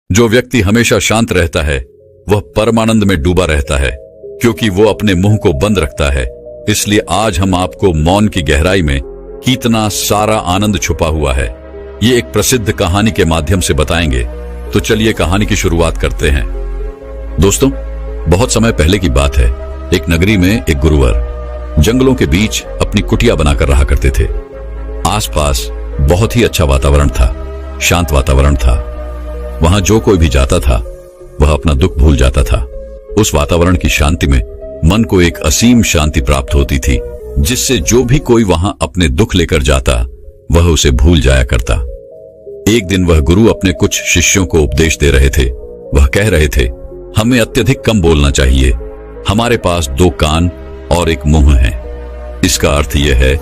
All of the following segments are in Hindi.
जो व्यक्ति हमेशा शांत रहता है वह परमानंद में डूबा रहता है, क्योंकि वो अपने मुंह को बंद रखता है। इसलिए आज हम आपको मौन की गहराई में कितना सारा आनंद छुपा हुआ है, ये एक प्रसिद्ध कहानी के माध्यम से बताएंगे। तो चलिए कहानी की शुरुआत करते हैं। दोस्तों, बहुत समय पहले की बात है। एक नगरी में एक गुरुवर जंगलों के बीच अपनी कुटिया बनाकर रहा करते थे। आसपास बहुत ही अच्छा वातावरण था, शांत वातावरण था। वहां जो कोई भी जाता था वह अपना दुख भूल जाता था। उस वातावरण की शांति में मन को एक असीम शांति प्राप्त होती थी, जिससे जो भी कोई वहां अपने दुख लेकर जाता वह उसे भूल जाया करता। एक दिन वह गुरु अपने कुछ शिष्यों को उपदेश दे रहे थे। वह कह रहे थे, हमें अत्यधिक कम बोलना चाहिए। हमारे पास 2 कान और 1 मुंह है। इसका अर्थ यह है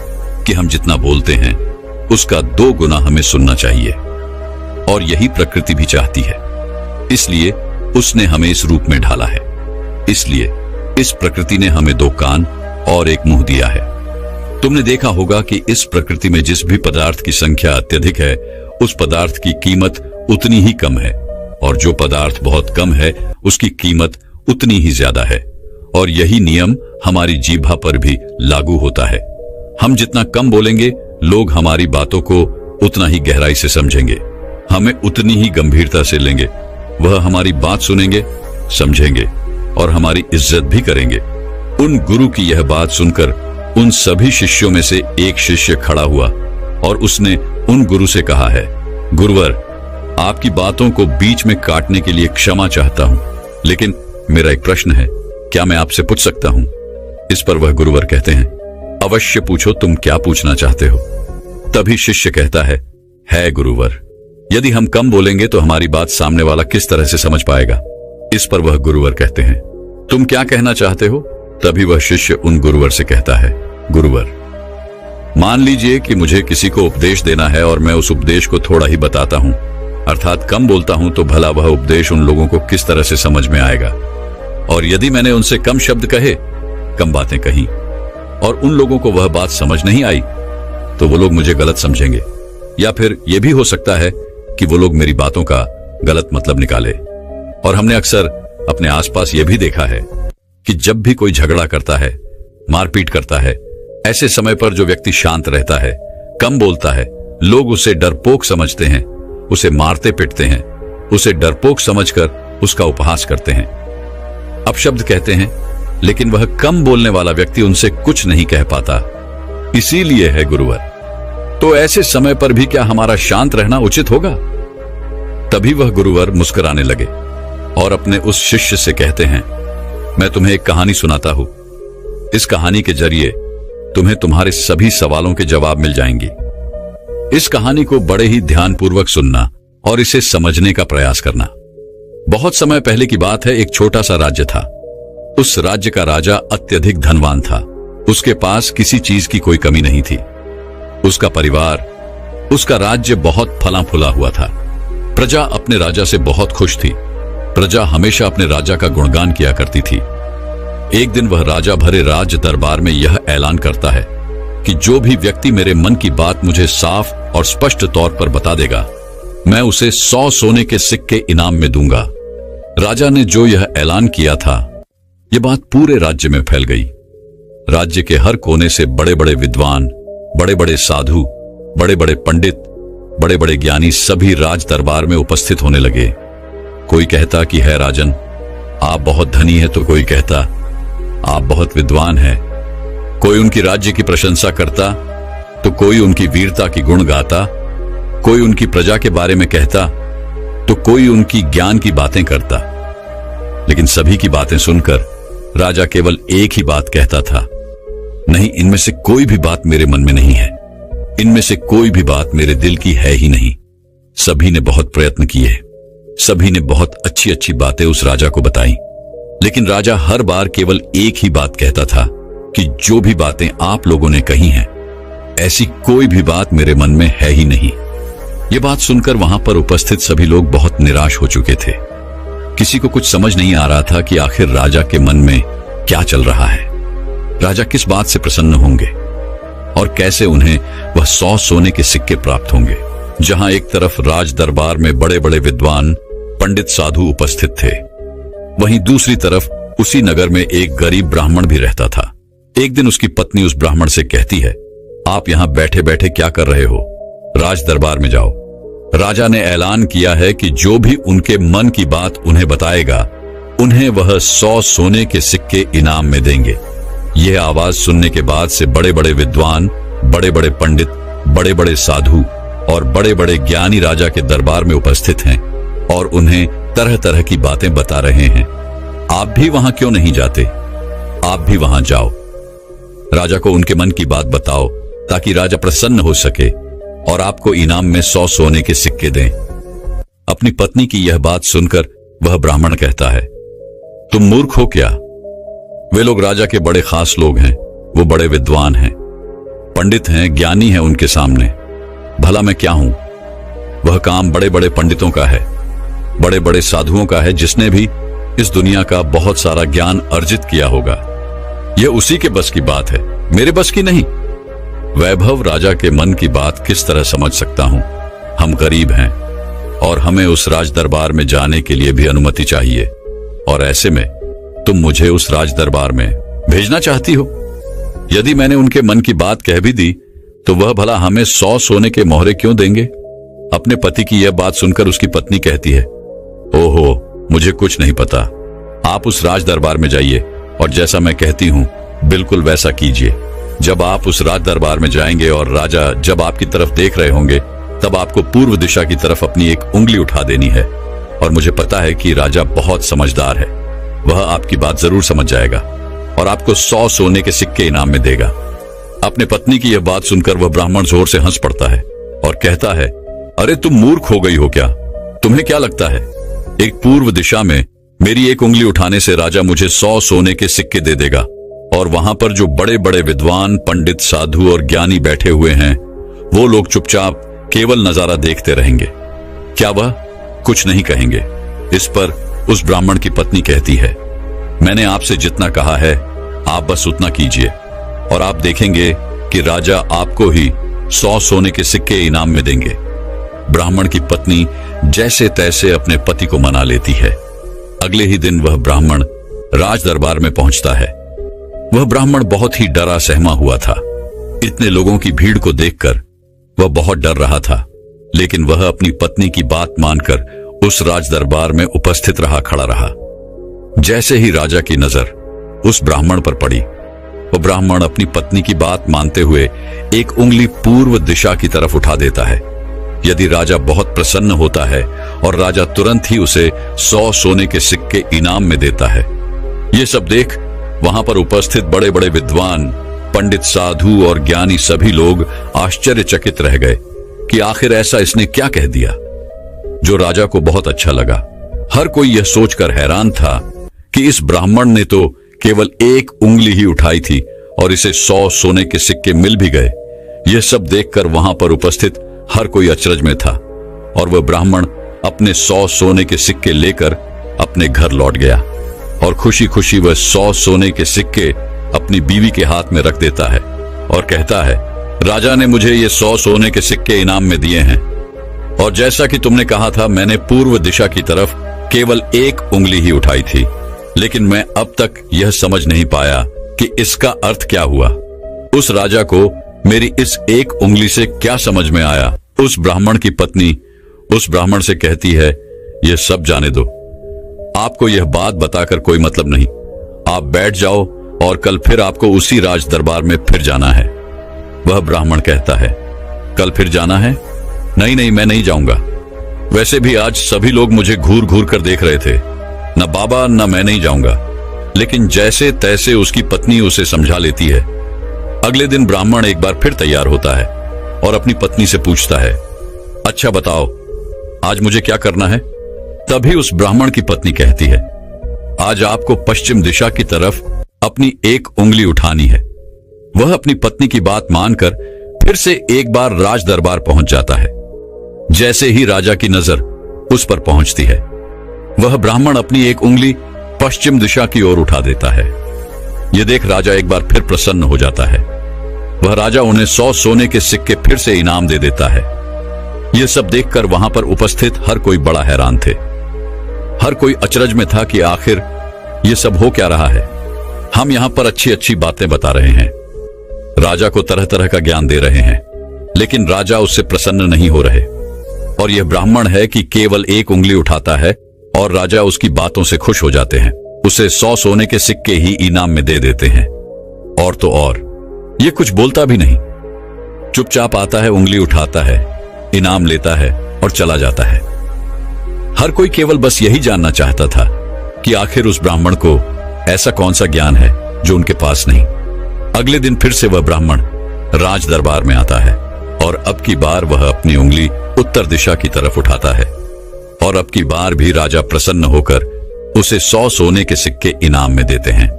कि हम जितना बोलते हैं उसका 2 गुना हमें सुनना चाहिए, और यही प्रकृति भी चाहती है। इसलिए उसने हमें इस रूप में ढाला है। इसलिए इस प्रकृति ने हमें 2 कान और 1 मुंह दिया है। तुमने देखा होगा कि इस प्रकृति में जिस भी पदार्थ की संख्या अत्यधिक है उस पदार्थ की कीमत उतनी ही कम है, और जो पदार्थ बहुत कम है उसकी कीमत उतनी ही ज्यादा है। और यही नियम हमारी जीभा पर भी लागू होता है। हम जितना कम बोलेंगे लोग हमारी बातों को उतना ही गहराई से समझेंगे, हमें उतनी ही गंभीरता से लेंगे। वह हमारी बात सुनेंगे, समझेंगे और हमारी इज्जत भी करेंगे। उन गुरु की यह बात सुनकर उन सभी शिष्यों में से एक शिष्य खड़ा हुआ और उसने उन गुरु से कहा है, गुरुवर, आपकी बातों को बीच में काटने के लिए क्षमा चाहता हूं, लेकिन मेरा एक प्रश्न है, क्या मैं आपसे पूछ सकता हूं? इस पर वह गुरुवर कहते हैं, अवश्य पूछो, तुम क्या पूछना चाहते हो? तभी शिष्य कहता है गुरुवर, यदि हम कम बोलेंगे तो हमारी बात सामने वाला किस तरह से समझ पाएगा? इस पर वह गुरुवर कहते हैं, तुम क्या कहना चाहते हो? तभी वह शिष्य उन गुरुवर से कहता है, गुरुवर, मान लीजिए कि मुझे किसी को उपदेश देना है और मैं उस उपदेश को थोड़ा ही बताता हूं, अर्थात कम बोलता हूं, तो भला वह उपदेश उन लोगों को किस तरह से समझ में आएगा? और यदि मैंने उनसे कम शब्द कहे, कम बातें कही और उन लोगों को वह बात समझ नहीं आई, तो वो लोग मुझे गलत समझेंगे, या फिर यह भी हो सकता है कि वो लोग मेरी बातों का गलत मतलब निकाले। और हमने अक्सर अपने आसपास यह भी देखा है कि जब भी कोई झगड़ा करता है, मारपीट करता है, ऐसे समय पर जो व्यक्ति शांत रहता है, कम बोलता है, लोग उसे डरपोक समझते हैं, उसे मारते पीटते हैं, उसे डरपोक समझकर उसका उपहास करते हैं, अपशब्द कहते हैं, लेकिन वह कम बोलने वाला व्यक्ति उनसे कुछ नहीं कह पाता। इसीलिए है गुरुवर, तो ऐसे समय पर भी क्या हमारा शांत रहना उचित होगा? तभी वह गुरुवर मुस्कुराने लगे और अपने उस शिष्य से कहते हैं, मैं तुम्हें एक कहानी सुनाता हूं। इस कहानी के जरिए तुम्हें तुम्हारे सभी सवालों के जवाब मिल जाएंगे। इस कहानी को बड़े ही ध्यानपूर्वक सुनना और इसे समझने का प्रयास करना। बहुत समय पहले की बात है, एक छोटा सा राज्य था। उस राज्य का राजा अत्यधिक धनवान था। उसके पास किसी चीज की कोई कमी नहीं थी। उसका परिवार, उसका राज्य बहुत फला फूला हुआ था। प्रजा अपने राजा से बहुत खुश थी। प्रजा हमेशा अपने राजा का गुणगान किया करती थी। एक दिन वह राजा भरे राज दरबार में यह ऐलान करता है कि जो भी व्यक्ति मेरे मन की बात मुझे साफ और स्पष्ट तौर पर बता देगा, मैं उसे 100 सोने के सिक्के इनाम में दूंगा। राजा ने जो यह ऐलान किया था, यह बात पूरे राज्य में फैल गई। राज्य के हर कोने से बड़े बड़े विद्वान, बड़े बड़े साधु, बड़े बड़े पंडित, बड़े बड़े ज्ञानी सभी राज दरबार में उपस्थित होने लगे। कोई कहता कि है राजन, आप बहुत धनी है, तो कोई कहता आप बहुत विद्वान हैं। कोई उनकी राज्य की प्रशंसा करता, तो कोई उनकी वीरता की गुण गाता। कोई उनकी प्रजा के बारे में कहता, तो कोई उनकी ज्ञान की बातें करता। लेकिन सभी की बातें सुनकर राजा केवल एक ही बात कहता था, नहीं, इनमें से कोई भी बात मेरे मन में नहीं है। इनमें से कोई भी बात मेरे दिल की है ही नहीं। सभी ने बहुत प्रयत्न किए, सभी ने बहुत अच्छी अच्छी बातें उस राजा को बताई, लेकिन राजा हर बार केवल एक ही बात कहता था कि जो भी बातें आप लोगों ने कही हैं, ऐसी कोई भी बात मेरे मन में है ही नहीं। ये बात सुनकर वहां पर उपस्थित सभी लोग बहुत निराश हो चुके थे। किसी को कुछ समझ नहीं आ रहा था कि आखिर राजा के मन में क्या चल रहा है। राजा किस बात से प्रसन्न होंगे और कैसे उन्हें वह 100 सोने के सिक्के प्राप्त होंगे। जहां एक तरफ राज दरबार में बड़े बड़े विद्वान, पंडित साधु उपस्थित थे। वहीं दूसरी तरफ उसी नगर में एक गरीब ब्राह्मण भी रहता था। एक दिन उसकी पत्नी उस ब्राह्मण से कहती है, आप यहां बैठे बैठे क्या कर रहे हो? राज दरबार में जाओ। राजा ने ऐलान किया है कि जो भी उनके मन की बात उन्हें बताएगा, उन्हें वह 100 सोने के सिक्के इनाम में देंगे। यह आवाज सुनने के बाद से बड़े बड़े विद्वान, बड़े बड़े पंडित, बड़े बड़े साधु और बड़े बड़े ज्ञानी राजा के दरबार में उपस्थित हैं और उन्हें तरह तरह की बातें बता रहे हैं। आप भी वहां क्यों नहीं जाते? आप भी वहां जाओ, राजा को उनके मन की बात बताओ ताकि राजा प्रसन्न हो सके और आपको इनाम में 100 सोने के सिक्के दें। अपनी पत्नी की यह बात सुनकर वह ब्राह्मण कहता है, तुम मूर्ख हो क्या? वे लोग राजा के बड़े खास लोग हैं, वो बड़े विद्वान हैं, पंडित हैं, ज्ञानी हैं उनके सामने। भला मैं क्या हूं? वह काम बड़े बड़े पंडितों का है, बड़े बड़े साधुओं का है, जिसने भी इस दुनिया का बहुत सारा ज्ञान अर्जित किया होगा। यह उसी के बस की बात है, मेरे बस की नहीं। वैभव राजा के मन की बात किस तरह समझ सकता हूं? हम गरीब हैं और हमें उस राज दरबार में जाने के लिए भी अनुमति चाहिए, और ऐसे में तुम मुझे उस राज दरबार में भेजना चाहती हो। यदि मैंने उनके मन की बात कह भी दी तो वह भला हमें 100 सोने के मोहरे क्यों देंगे? अपने पति की यह बात सुनकर उसकी पत्नी कहती है, ओहो, मुझे कुछ नहीं पता। आप उस राज दरबार में जाइए और जैसा मैं कहती हूं बिल्कुल वैसा कीजिए। जब आप उस राज दरबार में जाएंगे और राजा जब आपकी तरफ देख रहे होंगे, तब आपको पूर्व दिशा की तरफ अपनी एक उंगली उठा देनी है। और मुझे पता है कि राजा बहुत समझदार है, वह आपकी बात जरूर समझ जाएगा और आपको 100 सोने के सिक्के इनाम में देगा। अपने पत्नी की यह बात सुनकर वह ब्राह्मण जोर से हंस पड़ता है और कहता है, अरे तुम मूर्ख हो गई हो क्या? तुम्हें क्या लगता है एक पूर्व दिशा में मेरी एक उंगली उठाने से राजा मुझे 100 सोने के सिक्के दे देगा और वहां पर जो बड़े बड़े विद्वान, पंडित, साधु और ज्ञानी बैठे हुए हैं, वो लोग चुपचाप केवल नजारा देखते रहेंगे? क्या वह कुछ नहीं कहेंगे? इस पर उस ब्राह्मण की पत्नी कहती है, मैंने आपसे जितना कहा है आप बस उतना कीजिए और आप देखेंगे कि राजा आपको ही 100 सोने के सिक्के इनाम में देंगे। ब्राह्मण की पत्नी जैसे तैसे अपने पति को मना लेती है। अगले ही दिन वह ब्राह्मण राज दरबार में पहुंचता है। वह ब्राह्मण बहुत ही डरा सहमा हुआ था। इतने लोगों की भीड़ को देखकर वह बहुत डर रहा था, लेकिन वह अपनी पत्नी की बात मानकर उस राज दरबार में उपस्थित खड़ा रहा। जैसे ही राजा की नजर उस ब्राह्मण पर पड़ी, वह ब्राह्मण अपनी पत्नी की बात मानते हुए एक उंगली पूर्व दिशा की तरफ उठा देता है। यदि राजा बहुत प्रसन्न होता है और राजा तुरंत ही उसे 100 सोने के सिक्के इनाम में देता है। ये सब देख वहां पर उपस्थित बड़े बड़े विद्वान, पंडित, साधु और ज्ञानी सभी लोग आश्चर्यचकित रह गए कि आखिर ऐसा इसने क्या कह दिया जो राजा को बहुत अच्छा लगा। हर कोई यह सोचकर हैरान था कि इस ब्राह्मण ने तो केवल एक उंगली ही उठाई थी और इसे 100 सोने के सिक्के मिल भी गए। यह सब देखकर वहां पर उपस्थित हर कोई अचरज में था और वह ब्राह्मण अपने 100 सोने के सिक्के लेकर अपने घर लौट गया और खुशी खुशी वह 100 सोने के सिक्के अपनी बीवी के हाथ में रख देता है और कहता है, राजा ने मुझे ये 100 सोने के सिक्के इनाम में दिए हैं और जैसा कि तुमने कहा था, मैंने पूर्व दिशा की तरफ केवल एक उंगली ही उठाई थी, लेकिन मैं अब तक यह समझ नहीं पाया कि इसका अर्थ क्या हुआ। उस राजा को मेरी इस एक उंगली से क्या समझ में आया? उस ब्राह्मण की पत्नी उस ब्राह्मण से कहती है, यह सब जाने दो, आपको यह बात बताकर कोई मतलब नहीं। आप बैठ जाओ और कल फिर आपको उसी राज दरबार में फिर जाना है। वह ब्राह्मण कहता है, कल फिर जाना है? नहीं नहीं, मैं नहीं जाऊंगा। वैसे भी आज सभी लोग मुझे घूर घूर कर देख रहे थे, न बाबा न मैं नहीं जाऊंगा। लेकिन जैसे तैसे उसकी पत्नी उसे समझा लेती है। अगले दिन ब्राह्मण एक बार फिर तैयार होता है और अपनी पत्नी से पूछता है, अच्छा बताओ आज मुझे क्या करना है? तभी उस ब्राह्मण की पत्नी कहती है, आज आपको पश्चिम दिशा की तरफ अपनी एक उंगली उठानी है। वह अपनी पत्नी की बात मानकर फिर से एक बार राज दरबार पहुंच जाता है। जैसे ही राजा की नजर उस पर पहुंचती है, वह ब्राह्मण अपनी एक उंगली पश्चिम दिशा की ओर उठा देता है। यह देख राजा एक बार फिर प्रसन्न हो जाता है। वह राजा उन्हें 100 सोने के सिक्के फिर से इनाम दे देता है। यह सब देखकर वहां पर उपस्थित हर कोई बड़ा हैरान थे। हर कोई अचरज में था कि आखिर ये सब हो क्या रहा है। हम यहाँ पर अच्छी अच्छी बातें बता रहे हैं, राजा को तरह तरह का ज्ञान दे रहे हैं, लेकिन राजा उससे प्रसन्न नहीं हो रहे। और यह ब्राह्मण है कि केवल एक उंगली उठाता है और राजा उसकी बातों से खुश हो जाते हैं, उसे 100 सोने के सिक्के ही इनाम में दे देते हैं। और तो और ये कुछ बोलता भी नहीं, चुपचाप आता है, उंगली उठाता है, इनाम लेता है और चला जाता है। हर कोई केवल बस यही जानना चाहता था कि आखिर उस ब्राह्मण को ऐसा कौन सा ज्ञान है जो उनके पास नहीं। अगले दिन फिर से वह ब्राह्मण राज दरबार में आता है और अब की बार वह अपनी उंगली उत्तर दिशा की तरफ उठाता है और अब की बार भी राजा प्रसन्न होकर उसे 100 सोने के सिक्के इनाम में देते हैं।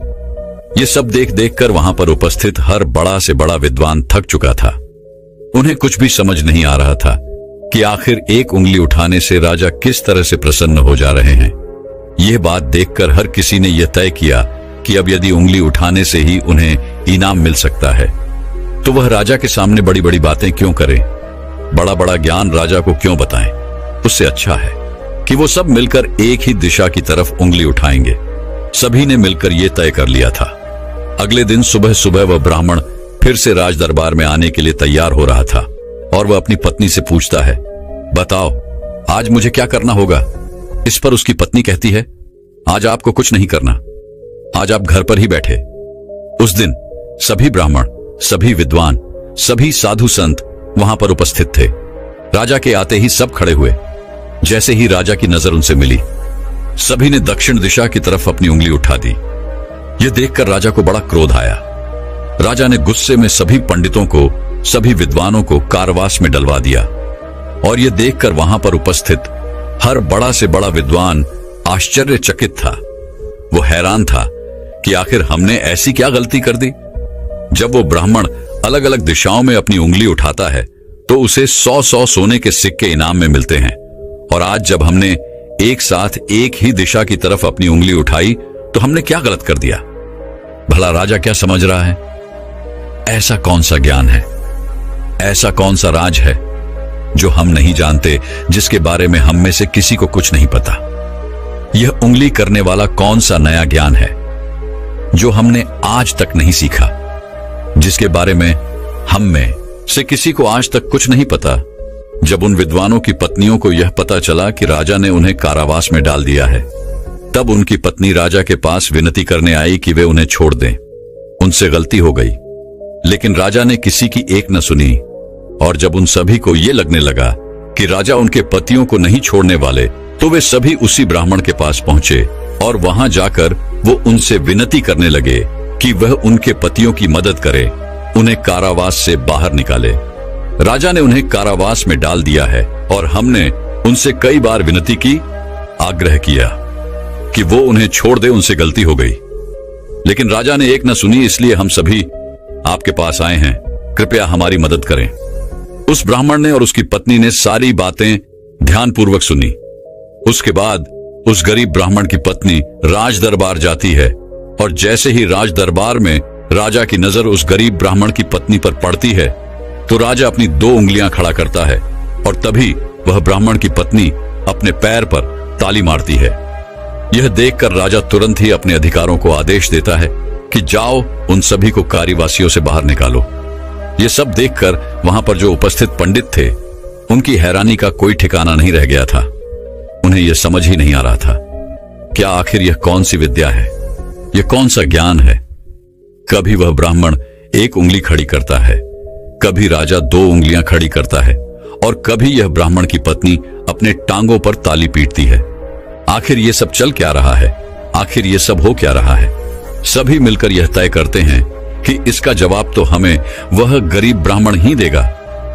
ये सब देख देख कर वहां पर उपस्थित हर बड़ा से बड़ा विद्वान थक चुका था। उन्हें कुछ भी समझ नहीं आ रहा था कि आखिर एक उंगली उठाने से राजा किस तरह से प्रसन्न हो जा रहे हैं। यह बात देखकर हर किसी ने यह तय किया कि अब यदि उंगली उठाने से ही उन्हें इनाम मिल सकता है तो वह राजा के सामने बड़ी बड़ी बातें क्यों करें, बड़ा बड़ा ज्ञान राजा को क्यों बताएं। उससे अच्छा है कि वो सब मिलकर एक ही दिशा की तरफ उंगली उठाएंगे। सभी ने मिलकर यह तय कर लिया था। अगले दिन सुबह सुबह वह ब्राह्मण फिर से राज दरबार में आने के लिए तैयार हो रहा था और वह अपनी पत्नी से पूछता है, बताओ आज मुझे क्या करना होगा। इस पर उसकी पत्नी कहती है, आज आपको कुछ नहीं करना, आज आप घर पर ही बैठे। उस दिन सभी ब्राह्मण, सभी विद्वान, सभी साधु संत वहां पर उपस्थित थे। राजा के आते ही सब खड़े हुए। जैसे ही राजा की नजर उनसे मिली, सभी ने दक्षिण दिशा की तरफ अपनी उंगली उठा दी। यह देखकर राजा को बड़ा क्रोध आया। राजा ने गुस्से में सभी पंडितों को, सभी विद्वानों को कारावास में डलवा दिया। और यह देखकर वहां पर उपस्थित हर बड़ा से बड़ा विद्वान आश्चर्यचकित था। वो हैरान था कि आखिर हमने ऐसी क्या गलती कर दी। जब वो ब्राह्मण अलग अलग दिशाओं में अपनी उंगली उठाता है तो उसे 100-100 सोने के सिक्के इनाम में मिलते हैं, और आज जब हमने एक साथ एक ही दिशा की तरफ अपनी उंगली उठाई तो हमने क्या गलत कर दिया। भला राजा क्या समझ रहा है? ऐसा कौन सा ज्ञान है, ऐसा कौन सा राज है जो हम नहीं जानते, जिसके बारे में हम में से किसी को कुछ नहीं पता। यह उंगली करने वाला कौन सा नया ज्ञान है जो हमने आज तक नहीं सीखा, जिसके बारे में हम में से किसी को आज तक कुछ नहीं पता। जब उन विद्वानों की पत्नियों को यह पता चला कि राजा ने उन्हें कारावास में डाल दिया है, तब उनकी पत्नी राजा के पास विनती करने आई कि वे उन्हें छोड़ दें। उनसे गलती हो गई, लेकिन राजा ने किसी की एक न सुनी। और जब उन सभी को यह लगने लगा कि राजा उनके पतियों को नहीं छोड़ने वाले, तो वे सभी उसी ब्राह्मण के पास पहुंचे और वहां जाकर वो उनसे विनती करने लगे कि वह उनके पतियों की मदद करे, उन्हें कारावास से बाहर निकाले। राजा ने उन्हें कारावास में डाल दिया है और हमने उनसे कई बार विनती की, आग्रह किया कि वो उन्हें छोड़ दे, उनसे गलती हो गई, लेकिन राजा ने एक न सुनी। इसलिए हम सभी आपके पास आए हैं, कृपया हमारी मदद करें। उस ब्राह्मण ने और उसकी पत्नी ने सारी बातें ध्यानपूर्वक सुनी। उसके बाद उस गरीब ब्राह्मण की पत्नी राज दरबार जाती है और जैसे ही राज दरबार में राजा की नजर उस गरीब ब्राह्मण की पत्नी पर पड़ती है तो राजा अपनी 2 उंगलियां खड़ा करता है और तभी वह ब्राह्मण की पत्नी अपने पैर पर ताली मारती है। यह देखकर राजा तुरंत ही अपने अधिकारों को आदेश देता है कि जाओ, उन सभी को कारावासियों से बाहर निकालो। यह सब देखकर वहां पर जो उपस्थित पंडित थे, उनकी हैरानी का कोई ठिकाना नहीं रह गया था। उन्हें यह समझ ही नहीं आ रहा था क्या आखिर यह कौन सी विद्या है, यह कौन सा ज्ञान है। कभी वह ब्राह्मण एक उंगली खड़ी करता है, कभी राजा 2 उंगलियां खड़ी करता है और कभी यह ब्राह्मण की पत्नी अपने टांगों पर ताली पीटती है। आखिर ये सब चल क्या रहा है, आखिर ये सब हो क्या रहा है। सभी मिलकर यह तय करते हैं कि इसका जवाब तो हमें वह गरीब ब्राह्मण ही देगा।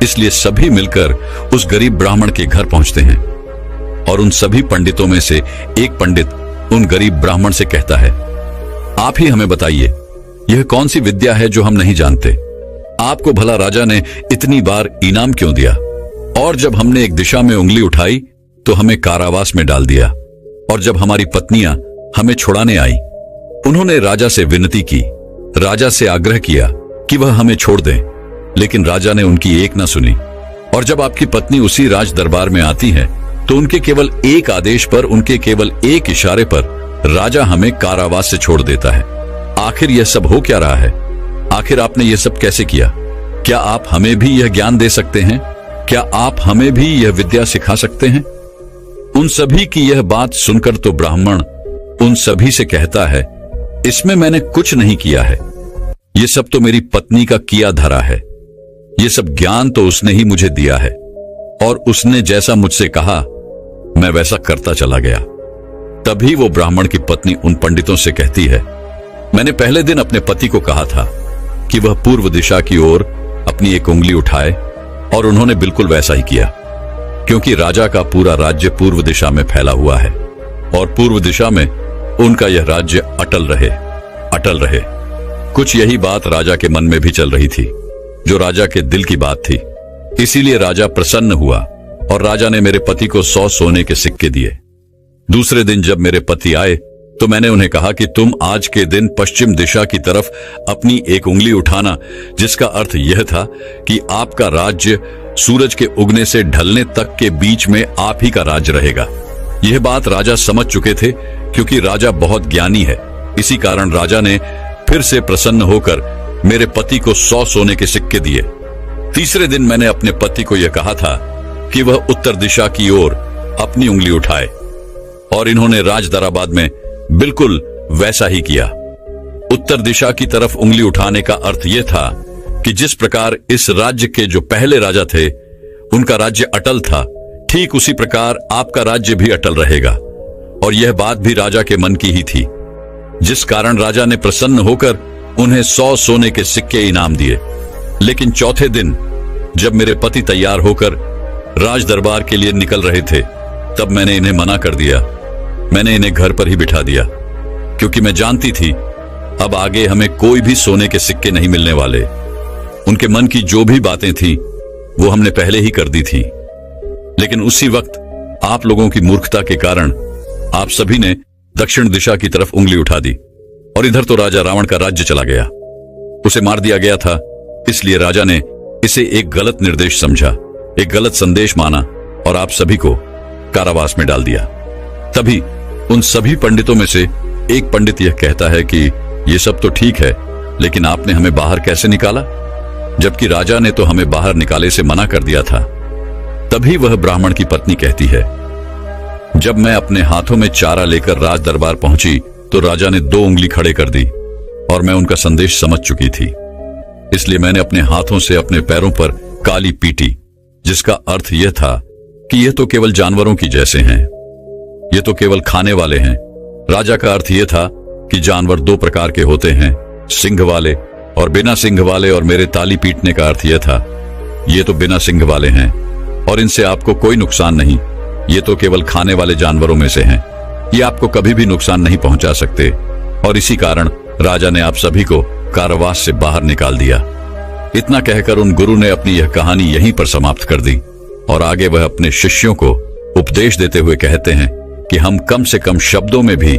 इसलिए सभी मिलकर उस गरीब ब्राह्मण के घर पहुंचते हैं और उन सभी पंडितों में से एक पंडित उन गरीब ब्राह्मण से कहता है, आप ही हमें बताइए, यह कौन सी विद्या है जो हम नहीं जानते। आपको भला राजा ने इतनी बार इनाम क्यों दिया, और जब हमने एक दिशा में उंगली उठाई तो हमें कारावास में डाल दिया, और जब हमारी पत्नियां हमें छुड़ाने आई, उन्होंने राजा से विनती की, राजा से आग्रह किया कि वह हमें छोड़ दें, लेकिन राजा ने उनकी एक न सुनी। और जब आपकी पत्नी उसी राज दरबार में आती है तो उनके केवल एक आदेश पर, उनके केवल एक इशारे पर राजा हमें कारावास से छोड़ देता है। आखिर यह सब हो क्या रहा है? आखिर आपने यह सब कैसे किया? क्या आप हमें भी यह ज्ञान दे सकते हैं? क्या आप हमें भी यह विद्या सिखा सकते हैं? उन सभी की यह बात सुनकर तो ब्राह्मण उन सभी से कहता है, इसमें मैंने कुछ नहीं किया है, यह सब तो मेरी पत्नी का किया धरा है। यह सब ज्ञान तो उसने ही मुझे दिया है और उसने जैसा मुझसे कहा मैं वैसा करता चला गया। तभी वो ब्राह्मण की पत्नी उन पंडितों से कहती है, मैंने पहले दिन अपने पति को कहा था कि वह पूर्व दिशा की ओर अपनी एक उंगली उठाए और उन्होंने बिल्कुल वैसा ही किया, क्योंकि राजा का पूरा राज्य पूर्व दिशा में फैला हुआ है और पूर्व दिशा में उनका यह राज्य अटल रहे। कुछ यही बात राजा के मन में भी चल रही थी, जो राजा के दिल की बात थी। इसीलिए राजा प्रसन्न हुआ और राजा ने मेरे पति को 100 सोने के सिक्के दिए। दूसरे दिन जब मेरे पति आए तो मैंने उन्हें कहा कि तुम आज के दिन पश्चिम दिशा की तरफ अपनी एक उंगली उठाना, जिसका अर्थ यह था कि आपका राज्य सूरज के उगने से ढलने तक के बीच में आप ही का राज्य रहेगा। यह बात राजा समझ चुके थे, क्योंकि राजा बहुत ज्ञानी है। इसी कारण राजा ने फिर से प्रसन्न होकर मेरे पति को 100 सोने के सिक्के दिए। तीसरे दिन मैंने अपने पति को यह कहा था कि वह उत्तर दिशा की ओर अपनी उंगली उठाए और इन्होंने राजदराबाद में बिल्कुल वैसा ही किया। उत्तर दिशा की तरफ उंगली उठाने का अर्थ यह था कि जिस प्रकार इस राज्य के जो पहले राजा थे उनका राज्य अटल था, ठीक उसी प्रकार आपका राज्य भी अटल रहेगा। और यह बात भी राजा के मन की ही थी, जिस कारण राजा ने प्रसन्न होकर उन्हें 100 सोने के सिक्के इनाम दिए। लेकिन चौथे दिन जब मेरे पति तैयार होकर राज दरबार के लिए निकल रहे थे, तब मैंने इन्हें मना कर दिया। मैंने इन्हें घर पर ही बिठा दिया, क्योंकि मैं जानती थी अब आगे हमें कोई भी सोने के सिक्के नहीं मिलने वाले। उनके मन की जो भी बातें थी वो हमने पहले ही कर दी थी। लेकिन उसी वक्त आप लोगों की मूर्खता के कारण आप सभी ने दक्षिण दिशा की तरफ उंगली उठा दी और इधर तो राजा रावण का राज्य चला गया। उसे मार दिया गया था, इसलिए राजा ने इसे एक गलत निर्देश समझा, एक गलत संदेश माना और आप सभी को कारावास में डाल दिया। तभी उन सभी पंडितों में से एक पंडित यह कहता है कि यह सब तो ठीक है, लेकिन आपने हमें बाहर कैसे निकाला, जबकि राजा ने तो हमें बाहर निकाले से मना कर दिया था। तभी वह ब्राह्मण की पत्नी कहती है, जब मैं अपने हाथों में चारा लेकर राज दरबार पहुंची तो राजा ने 2 उंगली खड़े कर दी और मैं उनका संदेश समझ चुकी थी। इसलिए मैंने अपने हाथों से अपने पैरों पर काली पीटी, जिसका अर्थ यह था कि यह तो केवल जानवरों की जैसे हैं, ये तो केवल खाने वाले हैं। राजा का अर्थ यह था कि जानवर 2 प्रकार के होते हैं, सिंह वाले और बिना सिंह वाले, और मेरे ताली पीटने का अर्थ यह था ये तो बिना सिंह वाले हैं और इनसे आपको कोई नुकसान नहीं, ये तो केवल खाने वाले जानवरों में से हैं, ये आपको कभी भी नुकसान नहीं पहुंचा सकते। और इसी कारण राजा ने आप सभी को कारावास से बाहर निकाल दिया। इतना कहकर उन गुरु ने अपनी यह कहानी यहीं पर समाप्त कर दी और आगे वह अपने शिष्यों को उपदेश देते हुए कहते हैं कि हम कम से कम शब्दों में भी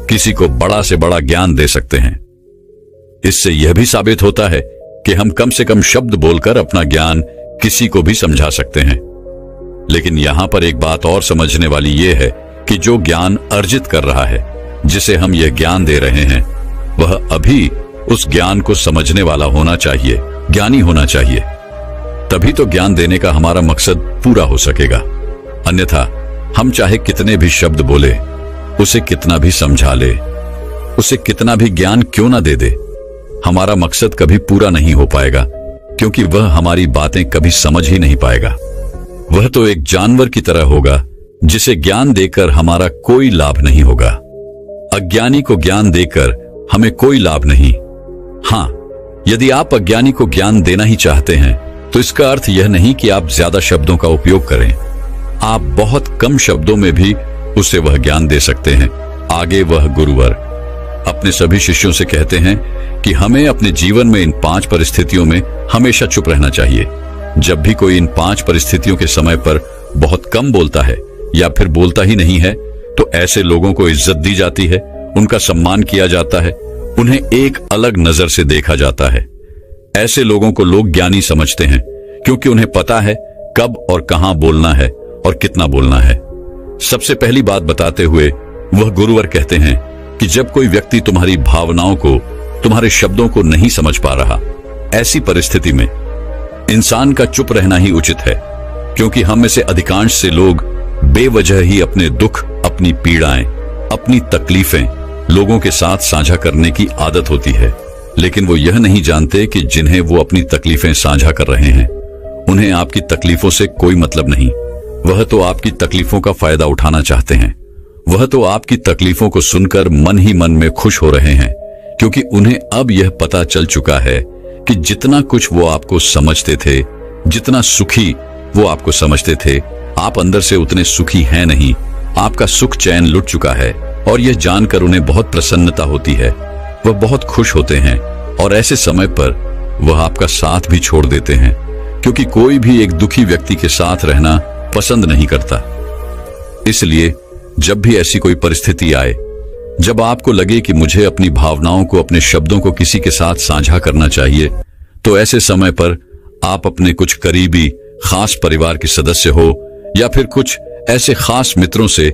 किसी को बड़ा से बड़ा ज्ञान दे सकते हैं। इससे यह भी साबित होता है कि हम कम से कम शब्द बोलकर अपना ज्ञान किसी को भी समझा सकते हैं। लेकिन यहां पर एक बात और समझने वाली यह है कि जो ज्ञान अर्जित कर रहा है, जिसे हम यह ज्ञान दे रहे हैं, वह अभी उस ज्ञान को समझने वाला होना चाहिए, ज्ञानी होना चाहिए। तभी तो ज्ञान देने का हमारा मकसद पूरा हो सकेगा। अन्यथा हम चाहे कितने भी शब्द बोले, उसे कितना भी समझा ले, उसे कितना भी ज्ञान क्यों ना दे दे, हमारा मकसद कभी पूरा नहीं हो पाएगा, क्योंकि वह हमारी बातें कभी समझ ही नहीं पाएगा। वह तो एक जानवर की तरह होगा जिसे ज्ञान देकर हमारा कोई लाभ नहीं होगा। अज्ञानी को ज्ञान देकर हमें कोई लाभ नहीं। हां, यदि आप अज्ञानी को ज्ञान देना ही चाहते हैं तो इसका अर्थ यह नहीं कि आप ज्यादा शब्दों का उपयोग करें। आप बहुत कम शब्दों में भी उसे वह ज्ञान दे सकते हैं। आगे वह गुरुवर अपने सभी शिष्यों से कहते हैं कि हमें अपने जीवन में इन 5 परिस्थितियों में हमेशा चुप रहना चाहिए। जब भी कोई इन 5 परिस्थितियों के समय पर बहुत कम बोलता है या फिर बोलता ही नहीं है, तो ऐसे लोगों को इज्जत दी जाती है, उनका सम्मान किया जाता है, उन्हें एक अलग नजर से देखा जाता है। ऐसे लोगों को लोग ज्ञानी समझते हैं, क्योंकि उन्हें पता है कब और कहां बोलना है और कितना बोलना है। सबसे पहली बात बताते हुए वह गुरुवर कहते हैं कि जब कोई व्यक्ति तुम्हारी भावनाओं को, तुम्हारे शब्दों को नहीं समझ पा रहा, ऐसी परिस्थिति में इंसान का चुप रहना ही उचित है, क्योंकि हम में से अधिकांश से लोग बेवजह ही अपने दुख, अपनी पीड़ाएं, अपनी तकलीफें लोगों के साथ साझा करने की आदत होती है। लेकिन वो यह नहीं जानते कि जिन्हें वो अपनी तकलीफें साझा कर रहे हैं उन्हें आपकी तकलीफों से कोई मतलब नहीं। वह तो आपकी तकलीफों का फायदा उठाना चाहते हैं। वह तो आपकी तकलीफों को सुनकर मन ही मन में खुश हो रहे हैं, क्योंकि उन्हें अब यह पता चल चुका है कि जितना कुछ वो आपको समझते थे, जितना सुखी वो आपको समझते थे, आप अंदर से उतने सुखी हैं नहीं। आपका सुख चैन लुट चुका है और यह जानकर उन्हें बहुत प्रसन्नता होती है। वह बहुत खुश होते हैं और ऐसे समय पर वह आपका साथ भी छोड़ देते हैं, क्योंकि कोई भी एक दुखी व्यक्ति के साथ रहना पसंद नहीं करता। इसलिए जब भी ऐसी कोई परिस्थिति आए, जब आपको लगे कि मुझे अपनी भावनाओं को, अपने शब्दों को किसी के साथ साझा करना चाहिए, तो ऐसे समय पर आप अपने कुछ करीबी खास परिवार के सदस्य हो या फिर कुछ ऐसे खास मित्रों से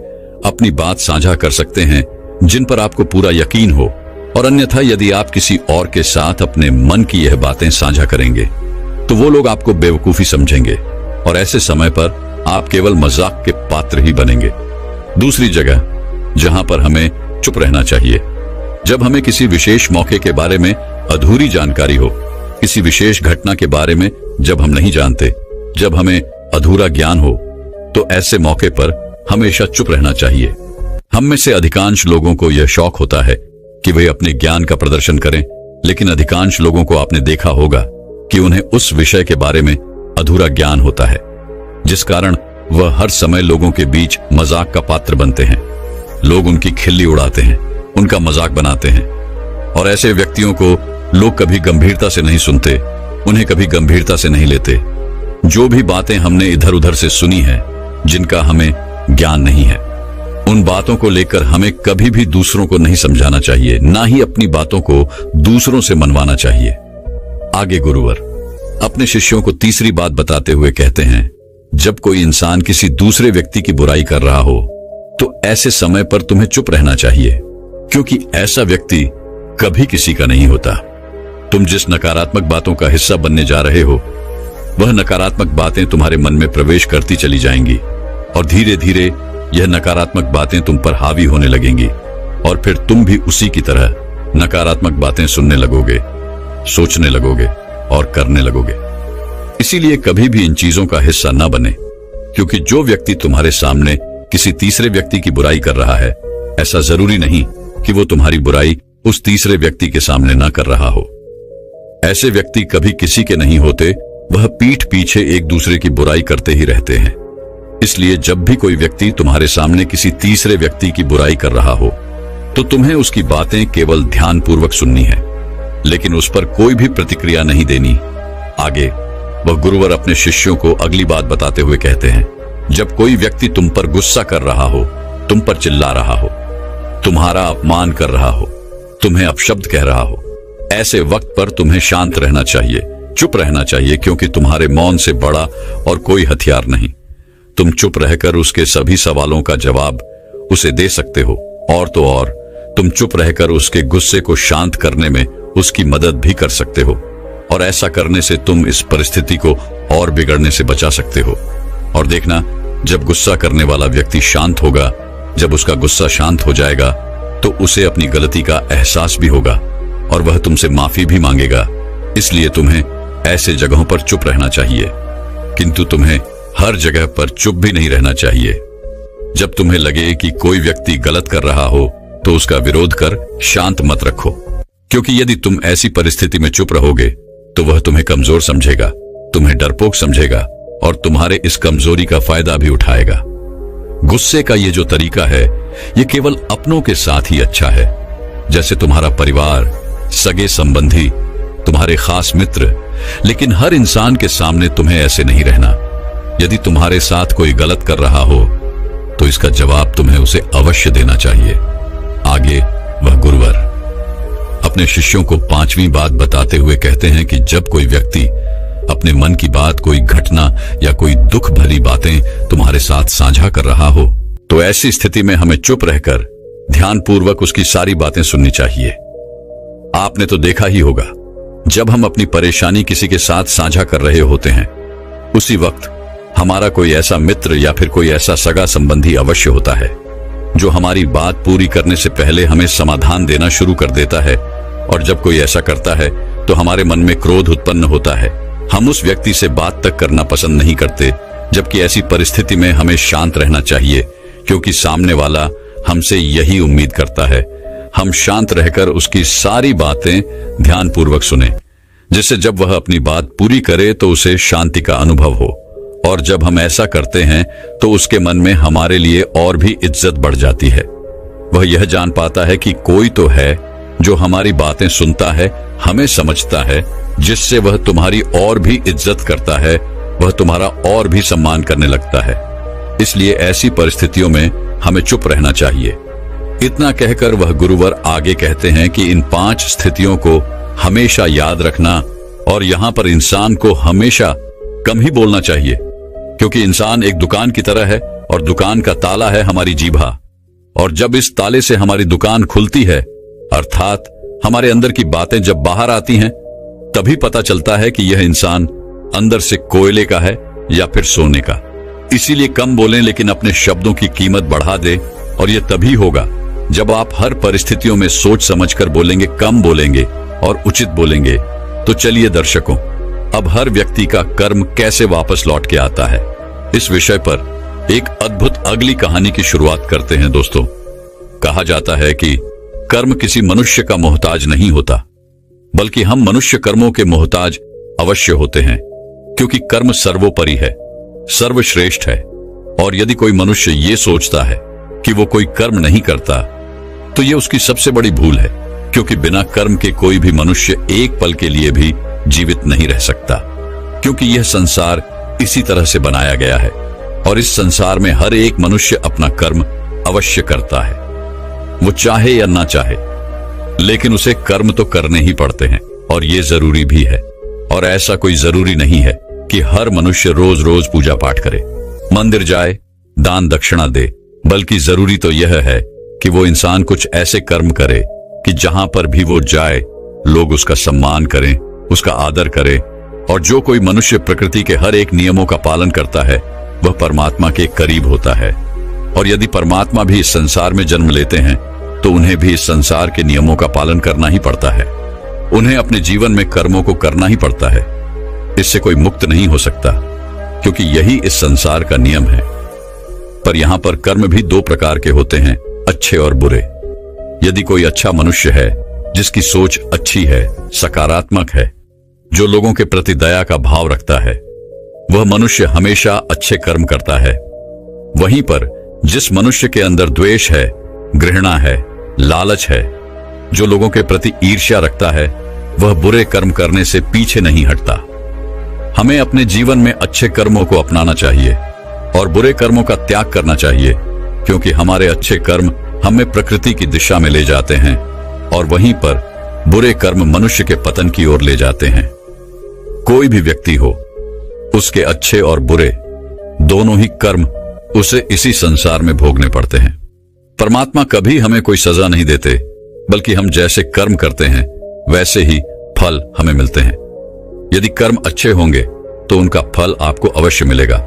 अपनी बात साझा कर सकते हैं जिन पर आपको पूरा यकीन हो। और अन्यथा यदि आप किसी और के साथ अपने मन की यह बातें साझा करेंगे तो वो लोग आपको बेवकूफी समझेंगे और ऐसे समय पर आप केवल मजाक के पात्र ही बनेंगे। दूसरी जगह जहां पर हमें चुप रहना चाहिए, जब हमें किसी विशेष मौके के बारे में अधूरी जानकारी हो, किसी विशेष घटना के बारे में जब हम नहीं जानते, जब हमें अधूरा ज्ञान हो, तो ऐसे मौके पर हमेशा चुप रहना चाहिए। हम में से अधिकांश लोगों को यह शौक होता है कि वे अपने ज्ञान का प्रदर्शन करें, लेकिन अधिकांश लोगों को आपने देखा होगा कि उन्हें उस विषय के बारे में अधूरा ज्ञान होता है, जिस कारण वह हर समय लोगों के बीच मजाक का पात्र बनते हैं। लोग उनकी खिल्ली उड़ाते हैं, उनका मजाक बनाते हैं, और ऐसे व्यक्तियों को लोग कभी गंभीरता से नहीं सुनते, उन्हें कभी गंभीरता से नहीं लेते। जो भी बातें हमने इधर उधर से सुनी है, जिनका हमें ज्ञान नहीं है, उन बातों को लेकर हमें कभी भी दूसरों को नहीं समझाना चाहिए, ना ही अपनी बातों को दूसरों से मनवाना चाहिए। आगे गुरुवर अपने शिष्यों को तीसरी बात बताते हुए कहते हैं, जब कोई इंसान किसी दूसरे व्यक्ति की बुराई कर रहा हो तो ऐसे समय पर तुम्हें चुप रहना चाहिए, क्योंकि ऐसा व्यक्ति कभी किसी का नहीं होता। तुम जिस नकारात्मक बातों का हिस्सा बनने जा रहे हो, वह नकारात्मक बातें तुम्हारे मन में प्रवेश करती चली जाएंगी और धीरे धीरे यह नकारात्मक बातें तुम पर हावी होने लगेंगी और फिर तुम भी उसी की तरह नकारात्मक बातें सुनने लगोगे, सोचने लगोगे और करने लगोगे। इसीलिए कभी भी इन चीजों का हिस्सा न बने, क्योंकि जो व्यक्ति तुम्हारे सामने किसी तीसरे व्यक्ति की बुराई कर रहा है, ऐसा जरूरी नहीं कि वो तुम्हारी बुराई उस तीसरे व्यक्ति के सामने न कर रहा हो। ऐसे व्यक्ति कभी किसी के नहीं होते, वह पीठ पीछे एक दूसरे की बुराई करते ही रहते हैं। इसलिए जब भी कोई व्यक्ति तुम्हारे सामने किसी तीसरे व्यक्ति की बुराई कर रहा हो, तो तुम्हें उसकी बातें केवल ध्यानपूर्वक सुननी है, लेकिन उस पर कोई भी प्रतिक्रिया नहीं देनी। आगे वह गुरुवर अपने शिष्यों को अगली बात बताते हुए कहते हैं, जब कोई व्यक्ति तुम पर गुस्सा कर रहा हो, तुम पर चिल्ला रहा हो, तुम्हारा अपमान कर रहा हो, तुम्हें अपशब्द कह रहा हो, ऐसे वक्त पर तुम्हें शांत रहना चाहिए, चुप रहना चाहिए, क्योंकि तुम्हारे मौन से बड़ा और कोई हथियार नहीं। तुम चुप रहकर उसके सभी सवालों का जवाब उसे दे सकते हो, और तो और तुम चुप रहकर उसके गुस्से को शांत करने में उसकी मदद भी कर सकते हो, और ऐसा करने से तुम इस परिस्थिति को और बिगड़ने से बचा सकते हो। और देखना, जब गुस्सा करने वाला व्यक्ति शांत होगा, जब उसका गुस्सा शांत हो जाएगा, तो उसे अपनी गलती का एहसास भी होगा और वह तुमसे माफी भी मांगेगा। इसलिए तुम्हें ऐसे जगहों पर चुप रहना चाहिए, किंतु तुम्हें हर जगह पर चुप भी नहीं रहना चाहिए। जब तुम्हें लगे कि कोई व्यक्ति गलत कर रहा हो, तो उसका विरोध कर शांत मत रखो, क्योंकि यदि तुम ऐसी परिस्थिति में चुप रहोगे तो वह तुम्हें कमजोर समझेगा, तुम्हें डरपोक समझेगा और तुम्हारे इस कमजोरी का फायदा भी उठाएगा। गुस्से का ये जो तरीका है, ये केवल अपनों के साथ ही अच्छा है, जैसे तुम्हारा परिवार, सगे संबंधी, तुम्हारे खास मित्र, लेकिन हर इंसान के सामने तुम्हें ऐसे नहीं रहना। यदि तुम्हारे साथ कोई गलत कर रहा हो, तो इसका जवाब तुम्हें उसे अवश्य देना चाहिए। आगे वह गुरुवर अपने शिष्यों को पांचवी बात बताते हुए कहते हैं कि जब कोई व्यक्ति अपने मन की बात, कोई घटना या कोई दुख भरी बातें तुम्हारे साथ साझा कर रहा हो, तो ऐसी स्थिति में हमें चुप रहकर ध्यानपूर्वक उसकी सारी बातें सुननी चाहिए। आपने तो देखा ही होगा, जब हम अपनी परेशानी किसी के साथ साझा कर रहे होते हैं, उसी वक्त हमारा कोई ऐसा मित्र या फिर कोई ऐसा सगा संबंधी अवश्य होता है जो हमारी बात पूरी करने से पहले हमें समाधान देना शुरू कर देता है। और जब कोई ऐसा करता है तो हमारे मन में क्रोध उत्पन्न होता है। हम उस व्यक्ति से बात तक करना पसंद नहीं करते, जबकि ऐसी परिस्थिति में हमें शांत रहना चाहिए, क्योंकि सामने वाला हमसे यही उम्मीद करता है। हम शांत रहकर उसकी सारी बातें ध्यानपूर्वक सुने, जिससे जब वह अपनी बात पूरी करे तो उसे शांति का अनुभव हो। और जब हम ऐसा करते हैं तो उसके मन में हमारे लिए और भी इज्जत बढ़ जाती है। वह यह जान पाता है कि कोई तो है जो हमारी बातें सुनता है, हमें समझता है, जिससे वह तुम्हारी और भी इज्जत करता है, वह तुम्हारा और भी सम्मान करने लगता है। इसलिए ऐसी परिस्थितियों में हमें चुप रहना चाहिए। इतना कहकर वह गुरुवर आगे कहते हैं कि इन 5 स्थितियों को हमेशा याद रखना, और यहाँ पर इंसान को हमेशा कम ही बोलना चाहिए, क्योंकि इंसान एक दुकान की तरह है और दुकान का ताला है हमारी जीभा। और जब इस ताले से हमारी दुकान खुलती है, अर्थात हमारे अंदर की बातें जब बाहर आती हैं, तभी पता चलता है कि यह इंसान अंदर से कोयले का है या फिर सोने का। इसीलिए कम बोलें, लेकिन अपने शब्दों की कीमत बढ़ा दे। और यह तभी होगा जब आप हर परिस्थितियों में सोच समझकर बोलेंगे, कम बोलेंगे और उचित बोलेंगे। तो चलिए दर्शकों, अब हर व्यक्ति का कर्म कैसे वापस लौट के आता है, इस विषय पर एक अद्भुत अगली कहानी की शुरुआत करते हैं। दोस्तों, कहा जाता है कि कर्म किसी मनुष्य का मोहताज नहीं होता, बल्कि हम मनुष्य कर्मों के मोहताज अवश्य होते हैं, क्योंकि कर्म सर्वोपरि है, सर्वश्रेष्ठ है। और यदि कोई मनुष्य ये सोचता है कि वो कोई कर्म नहीं करता, तो ये उसकी सबसे बड़ी भूल है, क्योंकि बिना कर्म के कोई भी मनुष्य एक पल के लिए भी जीवित नहीं रह सकता। क्योंकि यह संसार इसी तरह से बनाया गया है, और इस संसार में हर एक मनुष्य अपना कर्म अवश्य करता है, वो चाहे या ना चाहे, लेकिन उसे कर्म तो करने ही पड़ते हैं, और ये जरूरी भी है। और ऐसा कोई जरूरी नहीं है कि हर मनुष्य रोज रोज पूजा पाठ करे, मंदिर जाए, दान दक्षिणा दे, बल्कि जरूरी तो यह है कि वो इंसान कुछ ऐसे कर्म करे कि जहां पर भी वो जाए लोग उसका सम्मान करें, उसका आदर करें। और जो कोई मनुष्य प्रकृति के हर एक नियमों का पालन करता है, वह परमात्मा के करीब होता है। और यदि परमात्मा भी इस संसार में जन्म लेते हैं, तो उन्हें भी इस संसार के नियमों का पालन करना ही पड़ता है। उन्हें अपने जीवन में कर्मों को करना ही पड़ता है। इससे कोई मुक्त नहीं हो सकता, क्योंकि यही इस संसार का नियम है। पर यहाँ पर कर्म भी 2 प्रकार के होते हैं, अच्छे और बुरे। यदि कोई अच्छा मनुष्य है, जिसकी सोच अच्छी है, सकारात्मक है, जो लोगों के प्रति दया का भाव रखता है, वह मनुष्य हमेशा अच्छे कर्म करता है। वहीं पर जिस मनुष्य के अंदर द्वेष है, घृणा है, लालच है, जो लोगों के प्रति ईर्ष्या रखता है, वह बुरे कर्म करने से पीछे नहीं हटता। हमें अपने जीवन में अच्छे कर्मों को अपनाना चाहिए और बुरे कर्मों का त्याग करना चाहिए, क्योंकि हमारे अच्छे कर्म हमें प्रकृति की दिशा में ले जाते हैं, और वहीं पर बुरे कर्म मनुष्य के पतन की ओर ले जाते हैं। कोई भी व्यक्ति हो, उसके अच्छे और बुरे दोनों ही कर्म उसे इसी संसार में भोगने पड़ते हैं। परमात्मा कभी हमें कोई सजा नहीं देते, बल्कि हम जैसे कर्म करते हैं वैसे ही फल हमें मिलते हैं। यदि कर्म अच्छे होंगे तो उनका फल आपको अवश्य मिलेगा,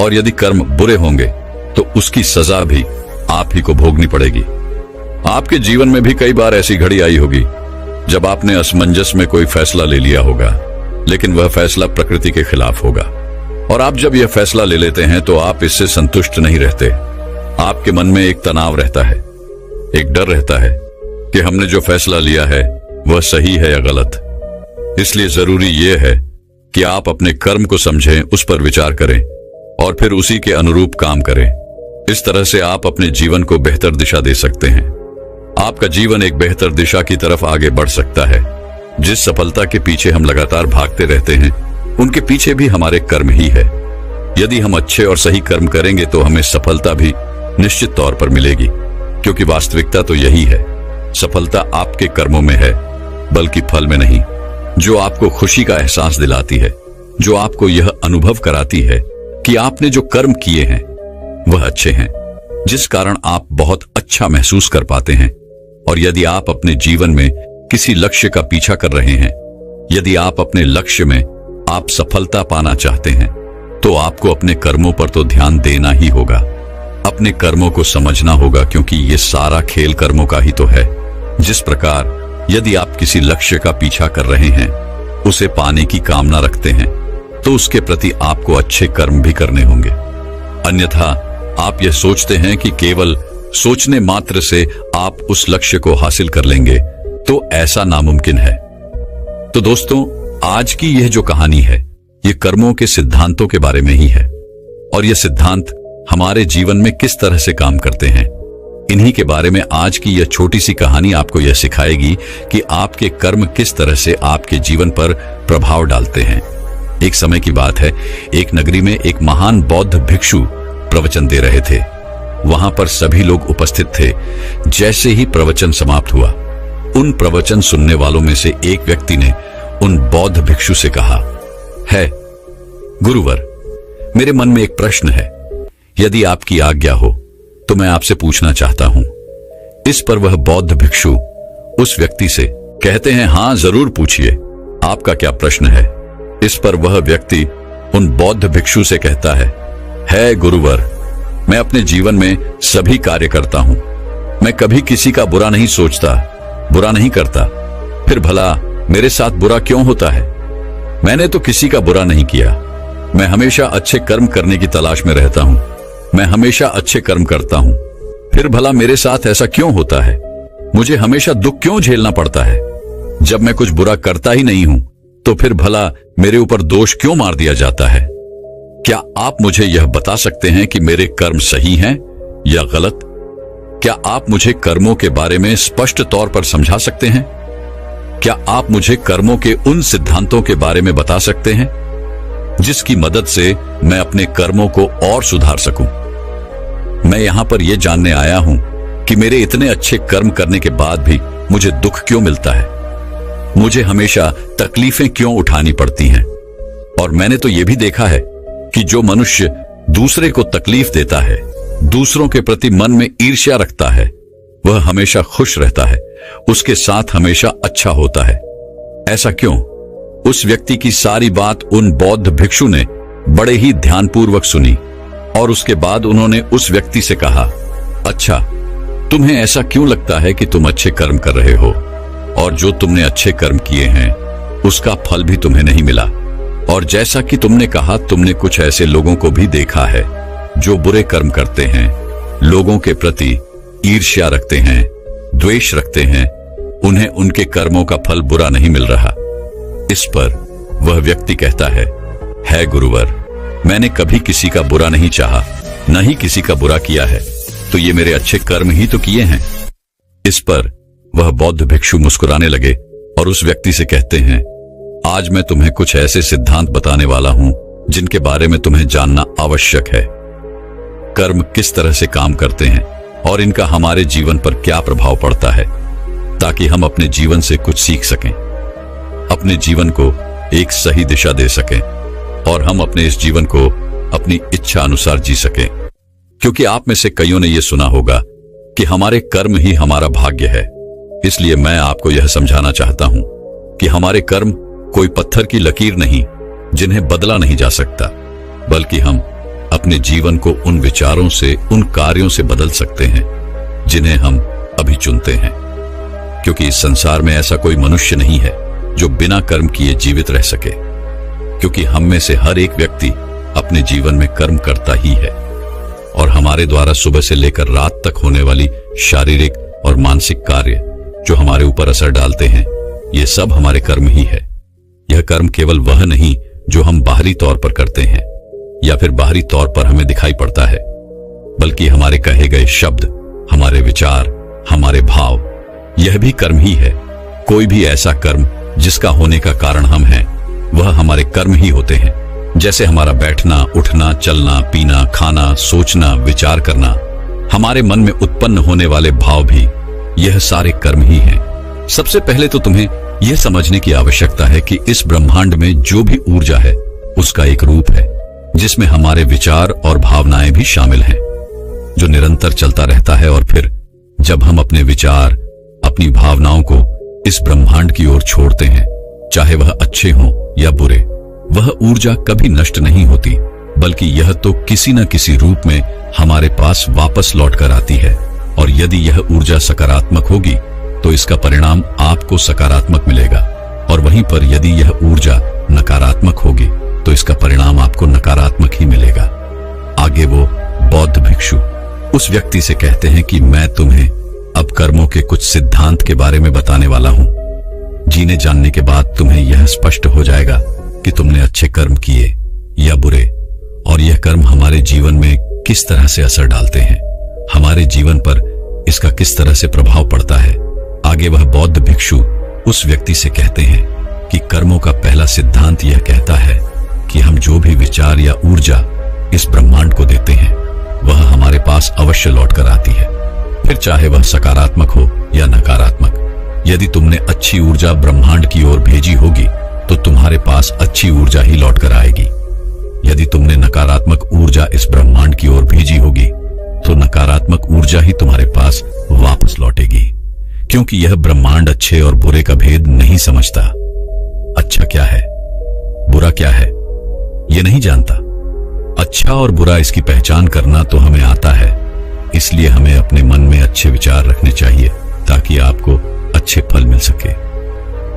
और यदि कर्म बुरे होंगे तो उसकी सजा भी आप ही को भोगनी पड़ेगी। आपके जीवन में भी कई बार ऐसी घड़ी आई होगी जब आपने असमंजस में कोई फैसला ले लिया होगा, लेकिन वह फैसला प्रकृति के खिलाफ होगा। और आप जब यह फैसला ले लेते हैं तो आप इससे संतुष्ट नहीं रहते। आपके मन में एक तनाव रहता है, एक डर रहता है कि हमने जो फैसला लिया है वह सही है या गलत। इसलिए जरूरी यह है कि आप अपने कर्म को समझें, उस पर विचार करें और फिर उसी के अनुरूप काम करें। इस तरह से आप अपने जीवन को बेहतर दिशा दे सकते हैं। आपका जीवन एक बेहतर दिशा की तरफ आगे बढ़ सकता है। जिस सफलता के पीछे हम लगातार भागते रहते हैं, उनके पीछे भी हमारे कर्म ही है। यदि हम अच्छे और सही कर्म करेंगे तो हमें सफलता भी निश्चित तौर पर मिलेगी, क्योंकि वास्तविकता तो यही है, सफलता आपके कर्मों में है, बल्कि फल में नहीं। जो आपको खुशी का एहसास दिलाती है, जो आपको यह अनुभव कराती है कि आपने जो कर्म किए हैं वह अच्छे हैं, जिस कारण आप बहुत अच्छा महसूस कर पाते हैं। और यदि आप अपने जीवन में किसी लक्ष्य का पीछा कर रहे हैं, यदि आप अपने लक्ष्य में आप सफलता पाना चाहते हैं, तो आपको अपने कर्मों पर तो ध्यान देना ही होगा, अपने कर्मों को समझना होगा, क्योंकि ये सारा खेल कर्मों का ही तो है। जिस प्रकार यदि आप किसी लक्ष्य का पीछा कर रहे हैं, उसे पाने की कामना रखते हैं, तो उसके प्रति आपको अच्छे कर्म भी करने होंगे। अन्यथा आप यह सोचते हैं कि केवल सोचने मात्र से आप उस लक्ष्य को हासिल कर लेंगे, तो ऐसा नामुमकिन है। तो दोस्तों, आज की यह जो कहानी है, ये कर्मों के सिद्धांतों के बारे में ही है, और ये सिद्धांत हमारे जीवन में किस तरह से काम करते हैं, इन्हीं के बारे में आज की यह छोटी सी कहानी आपको यह सिखाएगी कि आपके कर्म किस तरह से आपके जीवन पर प्रभाव डालते हैं। एक समय की बात है, एक नगरी में एक महान बौद्ध भिक्षु प्रवचन दे रहे थे। वहां पर सभी लोग उपस्थित थे। जैसे ही प्रवचन समाप्त हुआ, उन प्रवचन सुनने वालों में से एक व्यक्ति ने उन बौद्ध भिक्षु से कहा, है गुरुवर, मेरे मन में एक प्रश्न है, यदि आपकी आज्ञा हो तो मैं आपसे पूछना चाहता हूं। इस पर वह बौद्ध भिक्षु उस व्यक्ति से कहते हैं, हां जरूर पूछिए, आपका क्या प्रश्न है। इस पर वह व्यक्ति उन बौद्ध भिक्षु से कहता है गुरुवर, मैं अपने जीवन में सभी कार्य करता हूं, मैं कभी किसी का बुरा नहीं सोचता, बुरा नहीं करता, फिर भला मेरे साथ बुरा क्यों होता है। मैंने तो किसी का बुरा नहीं किया, मैं हमेशा अच्छे कर्म करने की तलाश में रहता हूं, मैं हमेशा अच्छे कर्म करता हूं, फिर भला मेरे साथ ऐसा क्यों होता है, मुझे हमेशा दुख क्यों झेलना पड़ता है। जब मैं कुछ बुरा करता ही नहीं हूं, तो फिर भला मेरे ऊपर दोष क्यों मार दिया जाता है। क्या आप मुझे यह बता सकते हैं कि मेरे कर्म सही हैं या गलत? क्या आप मुझे कर्मों के बारे में स्पष्ट तौर पर समझा सकते हैं? क्या आप मुझे कर्मों के उन सिद्धांतों के बारे में बता सकते हैं जिसकी मदद से मैं अपने कर्मों को और सुधार सकूं? मैं यहां पर यह जानने आया हूं कि मेरे इतने अच्छे कर्म करने के बाद भी मुझे दुख क्यों मिलता है, मुझे हमेशा तकलीफें क्यों उठानी पड़ती हैं। और मैंने तो यह भी देखा है कि जो मनुष्य दूसरे को तकलीफ देता है, दूसरों के प्रति मन में ईर्ष्या रखता है, वह हमेशा खुश रहता है, उसके साथ हमेशा अच्छा होता है। ऐसा क्यों? उस व्यक्ति की सारी बात उन बौद्ध भिक्षु ने बड़े ही ध्यानपूर्वक सुनी, और उसके बाद उन्होंने उस व्यक्ति से कहा, अच्छा, तुम्हें ऐसा क्यों लगता है कि तुम अच्छे कर्म कर रहे हो, और जो तुमने अच्छे कर्म किए हैं उसका फल भी तुम्हें नहीं मिला। और जैसा कि तुमने कहा, तुमने कुछ ऐसे लोगों को भी देखा है जो बुरे कर्म करते हैं, लोगों के प्रति ईर्ष्या रखते हैं, द्वेष रखते हैं, उन्हें उनके कर्मों का फल बुरा नहीं मिल रहा। इस पर वह व्यक्ति कहता है गुरुवर, मैंने कभी किसी का बुरा नहीं चाहा, न ही किसी का बुरा किया है, तो ये मेरे अच्छे कर्म ही तो किए हैं। इस पर वह बौद्ध भिक्षु मुस्कुराने लगे और उस व्यक्ति से कहते हैं, आज मैं तुम्हें कुछ ऐसे सिद्धांत बताने वाला हूं जिनके बारे में तुम्हें जानना आवश्यक है। कर्म किस तरह से काम करते हैं और इनका हमारे जीवन पर क्या प्रभाव पड़ता है, ताकि हम अपने जीवन से कुछ सीख सकें, अपने जीवन को एक सही दिशा दे सकें, और हम अपने इस जीवन को अपनी इच्छा अनुसार जी सकें। क्योंकि आप में से कईयों ने यह सुना होगा कि हमारे कर्म ही हमारा भाग्य है। इसलिए मैं आपको यह समझाना चाहता हूं कि हमारे कर्म कोई पत्थर की लकीर नहीं जिन्हें बदला नहीं जा सकता, बल्कि हम अपने जीवन को उन विचारों से, उन कार्यों से बदल सकते हैं जिन्हें हम अभी चुनते हैं। क्योंकि इस संसार में ऐसा कोई मनुष्य नहीं है जो बिना कर्म किए जीवित रह सके, क्योंकि हम में से हर एक व्यक्ति अपने जीवन में कर्म करता ही है, और हमारे द्वारा सुबह से लेकर रात तक होने वाली शारीरिक और मानसिक कार्य जो हमारे ऊपर असर डालते हैं, ये सब हमारे कर्म ही है। यह कर्म केवल वह नहीं जो हम बाहरी तौर पर करते हैं या फिर बाहरी तौर पर हमें दिखाई पड़ता है, बल्कि हमारे कहे गए शब्द, हमारे विचार, हमारे भाव, यह भी कर्म ही है। कोई भी ऐसा कर्म जिसका होने का कारण हम हैं, वह हमारे कर्म ही होते हैं। जैसे हमारा बैठना, उठना, चलना, पीना, खाना, सोचना, विचार करना, हमारे मन में उत्पन्न होने वाले भाव भी, यह सारे कर्म ही हैं। सबसे पहले तो तुम्हें यह समझने की आवश्यकता है कि इस ब्रह्मांड में जो भी ऊर्जा है उसका एक रूप है जिसमें हमारे विचार और भावनाएं भी शामिल हैं। जो निरंतर चलता रहता है। और फिर जब हम अपने विचार, अपनी भावनाओं को इस ब्रह्मांड की ओर छोड़ते हैं, चाहे वह अच्छे हों या बुरे, वह ऊर्जा कभी नष्ट नहीं होती, बल्कि यह तो किसी न किसी रूप में हमारे पास वापस लौट कर आती है। और यदि यह ऊर्जा सकारात्मक होगी तो इसका परिणाम आपको सकारात्मक मिलेगा, और वहीं पर यदि यह ऊर्जा नकारात्मक होगी तो इसका परिणाम आपको नकारात्मक ही मिलेगा। आगे वो बौद्ध भिक्षु उस व्यक्ति से कहते हैं कि मैं तुम्हें अब कर्मों के कुछ सिद्धांत के बारे में बताने वाला हूं। जीने जानने के बाद तुम्हें यह स्पष्ट हो जाएगा कि तुमने अच्छे कर्म किए या बुरे, और यह कर्म हमारे जीवन में किस तरह से असर डालते हैं, हमारे जीवन पर इसका किस तरह से प्रभाव पड़ता है। आगे वह बौद्ध भिक्षु उस व्यक्ति से कहते हैं कि कर्मों का पहला सिद्धांत यह कहता है कि हम जो भी विचार या ऊर्जा इस ब्रह्मांड को देते हैं वह हमारे पास अवश्य लौट कर आती है, फिर चाहे वह सकारात्मक हो या नकारात्मक। यदि तुमने अच्छी ऊर्जा ब्रह्मांड की ओर भेजी होगी तो तुम्हारे पास अच्छी ऊर्जा ही लौट कर आएगी। यदि तुमने नकारात्मक ऊर्जा इस ब्रह्मांड की ओर भेजी होगी तो नकारात्मक ऊर्जा ही तुम्हारे पास वापस लौटेगी, क्योंकि यह ब्रह्मांड अच्छे और बुरे का भेद नहीं समझता। अच्छा क्या है, बुरा क्या है, यह नहीं जानता। अच्छा और बुरा इसकी पहचान करना तो हमें आता है, इसलिए हमें अपने मन में अच्छे विचार रखने चाहिए ताकि आपको अच्छे फल मिल सके।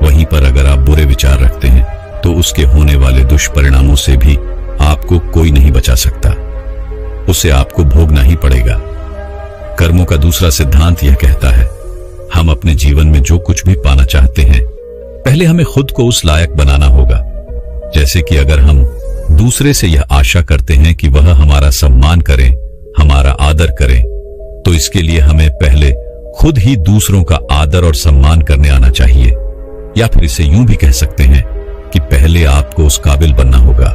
वहीं पर अगर आप बुरे विचार रखते हैं तो उसके होने वाले दुष्परिणामों से भी आपको कोई नहीं बचा सकता, उसे आपको भोगना ही पड़ेगा। कर्मों का दूसरा सिद्धांत यह कहता है, हम अपने जीवन में जो कुछ भी पाना चाहते हैं पहले हमें खुद को उस लायक बनाना होगा। जैसे कि अगर हम दूसरे से यह आशा करते हैं कि वह हमारा सम्मान करें, हमारा आदर करें, तो इसके लिए हमें पहले खुद ही दूसरों का आदर और सम्मान करने आना चाहिए। या फिर इसे यूं भी कह सकते हैं कि पहले आपको उस काबिल बनना होगा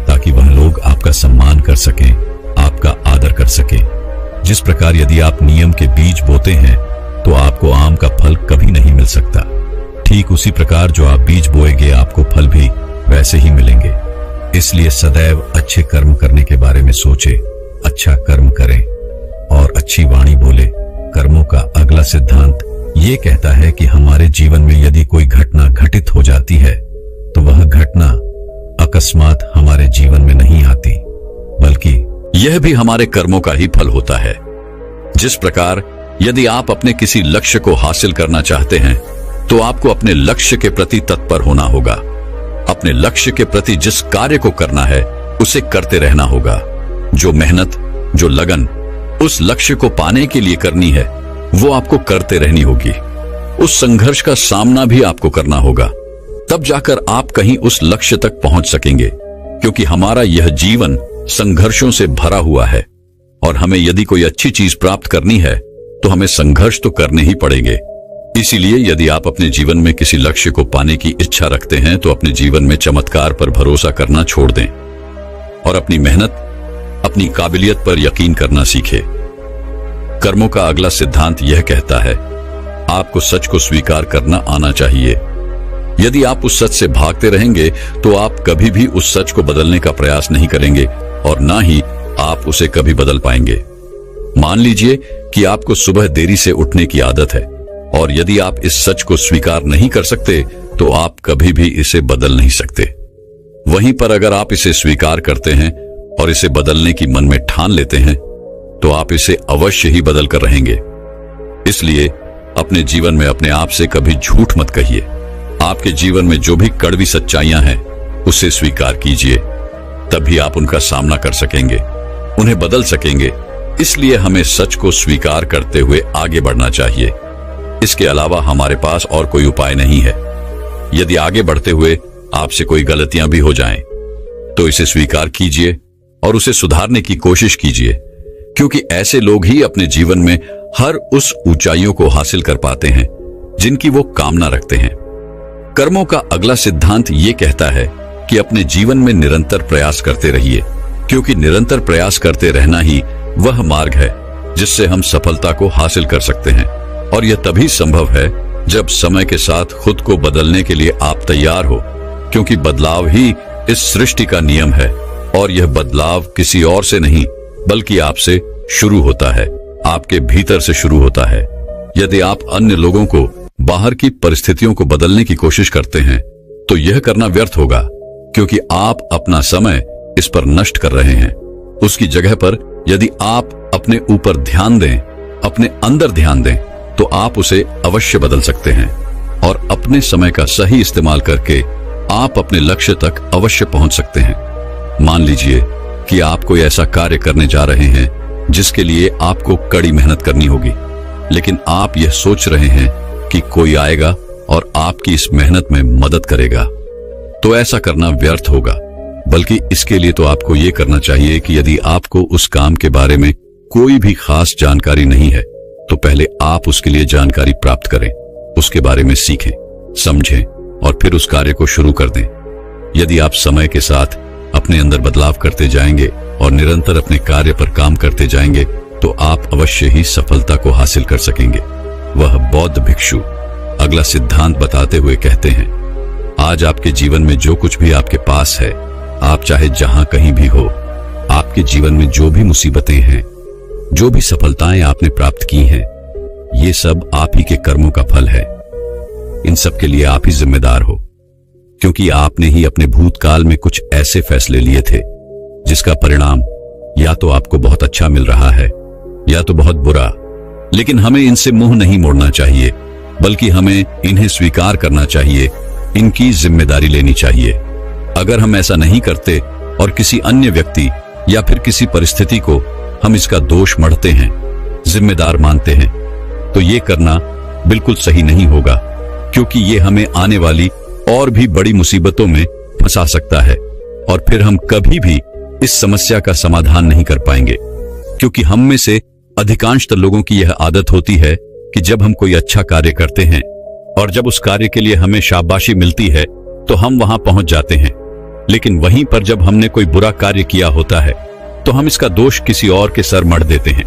ताकि वह लोग आपका सम्मान कर सकें, आपका आदर कर सकें। जिस प्रकार यदि आप नियम के बीज बोते हैं तो आपको आम का फल कभी नहीं मिल सकता, ठीक उसी प्रकार जो आप बीज बोएंगे आपको फल भी वैसे ही मिलेंगे। इसलिए सदैव अच्छे कर्म करने के बारे में सोचे, अच्छा कर्म करें और अच्छी वाणी बोले। कर्मों का अगला सिद्धांत ये कहता है कि हमारे जीवन में यदि कोई घटना घटित हो जाती है तो वह घटना अकस्मात हमारे जीवन में नहीं आती, बल्कि यह भी हमारे कर्मों का ही फल होता है। जिस प्रकार यदि आप अपने किसी लक्ष्य को हासिल करना चाहते हैं तो आपको अपने लक्ष्य के प्रति तत्पर होना होगा। अपने लक्ष्य के प्रति जिस कार्य को करना है उसे करते रहना होगा। जो मेहनत, जो लगन उस लक्ष्य को पाने के लिए करनी है वो आपको करते रहनी होगी। उस संघर्ष का सामना भी आपको करना होगा, तब जाकर आप कहीं उस लक्ष्य तक पहुंच सकेंगे। क्योंकि हमारा यह जीवन संघर्षों से भरा हुआ है और हमें यदि कोई अच्छी चीज प्राप्त करनी है तो हमें संघर्ष तो करने ही पड़ेंगे। इसीलिए यदि आप अपने जीवन में किसी लक्ष्य को पाने की इच्छा रखते हैं तो अपने जीवन में चमत्कार पर भरोसा करना छोड़ दें और अपनी मेहनत, अपनी काबिलियत पर यकीन करना सीखें। कर्मों का अगला सिद्धांत यह कहता है, आपको सच को स्वीकार करना आना चाहिए। यदि आप उस सच से भागते रहेंगे तो आप कभी भी उस सच को बदलने का प्रयास नहीं करेंगे और ना ही आप उसे कभी बदल पाएंगे। मान लीजिए कि आपको सुबह देरी से उठने की आदत है और यदि आप इस सच को स्वीकार नहीं कर सकते तो आप कभी भी इसे बदल नहीं सकते। वहीं पर अगर आप इसे स्वीकार करते हैं और इसे बदलने की मन में ठान लेते हैं तो आप इसे अवश्य ही बदल कर रहेंगे। इसलिए अपने जीवन में अपने आप से कभी झूठ मत कहिए। आपके जीवन में जो भी कड़वी सच्चाइयां हैं उसे स्वीकार कीजिए, तभी आप उनका सामना कर सकेंगे, उन्हें बदल सकेंगे। इसलिए हमें सच को स्वीकार करते हुए आगे बढ़ना चाहिए। इसके अलावा हमारे पास और कोई उपाय नहीं है। यदि आगे बढ़ते हुए आपसे कोई गलतियां भी हो जाएं, तो इसे स्वीकार कीजिए और उसे सुधारने की कोशिश कीजिए, क्योंकि ऐसे लोग ही अपने जीवन में हर उस ऊंचाइयों को हासिल कर पाते हैं जिनकी वो कामना रखते हैं। कर्मों का अगला सिद्धांत ये कहता है कि अपने जीवन में निरंतर प्रयास करते रहिए, क्योंकि निरंतर प्रयास करते रहना ही वह मार्ग है जिससे हम सफलता को हासिल कर सकते हैं। और यह तभी संभव है जब समय के साथ खुद को बदलने के लिए आप तैयार हो, क्योंकि बदलाव ही इस सृष्टि का नियम है और यह बदलाव किसी और से नहीं बल्कि आपसे शुरू होता है, आपके भीतर से शुरू होता है। यदि आप अन्य लोगों को, बाहर की परिस्थितियों को बदलने की कोशिश करते हैं तो यह करना व्यर्थ होगा, क्योंकि आप अपना समय इस पर नष्ट कर रहे हैं। उसकी जगह पर यदि आप अपने ऊपर ध्यान दें, अपने अंदर ध्यान दें, तो आप उसे अवश्य बदल सकते हैं और अपने समय का सही इस्तेमाल करके आप अपने लक्ष्य तक अवश्य पहुंच सकते हैं। मान लीजिए कि आप कोई ऐसा कार्य करने जा रहे हैं जिसके लिए आपको कड़ी मेहनत करनी होगी, लेकिन आप यह सोच रहे हैं कि कोई आएगा और आपकी इस मेहनत में मदद करेगा, तो ऐसा करना व्यर्थ होगा। बल्कि इसके लिए तो आपको यह करना चाहिए कि यदि आपको उस काम के बारे में कोई भी खास जानकारी नहीं है तो पहले आप उसके लिए जानकारी प्राप्त करें, उसके बारे में सीखें, समझें और फिर उस कार्य को शुरू कर दें। यदि आप समय के साथ अपने अंदर बदलाव करते जाएंगे और निरंतर अपने कार्य पर काम करते जाएंगे तो आप अवश्य ही सफलता को हासिल कर सकेंगे। वह बौद्ध भिक्षु अगला सिद्धांत बताते हुए कहते हैं, आज आपके जीवन में जो कुछ भी आपके पास है, आप चाहे जहां कहीं भी हो, आपके जीवन में जो भी मुसीबतें हैं, जो भी सफलताएं आपने प्राप्त की हैं, ये सब आप ही के कर्मों का फल है। इन सब के लिए आप ही जिम्मेदार हो, क्योंकि आपने ही अपने भूतकाल में कुछ ऐसे फैसले लिए थे जिसका परिणाम या तो आपको बहुत अच्छा मिल रहा है या तो बहुत बुरा। लेकिन हमें इनसे मुंह नहीं मोड़ना चाहिए, बल्कि हमें इन्हें स्वीकार करना चाहिए, इनकी जिम्मेदारी लेनी चाहिए। अगर हम ऐसा नहीं करते और किसी अन्य व्यक्ति या फिर किसी परिस्थिति को हम इसका दोष मढ़ते हैं, जिम्मेदार मानते हैं, तो ये करना बिल्कुल सही नहीं होगा, क्योंकि ये हमें आने वाली और भी बड़ी मुसीबतों में फंसा सकता है और फिर हम कभी भी इस समस्या का समाधान नहीं कर पाएंगे। क्योंकि हम में से अधिकांशतः लोगों की यह आदत होती है कि जब हम कोई अच्छा कार्य करते हैं और जब उस कार्य के लिए हमें शाबाशी मिलती है तो हम वहां पहुंच जाते हैं, लेकिन वहीं पर जब हमने कोई बुरा कार्य किया होता है तो हम इसका दोष किसी और के सर मढ़ देते हैं,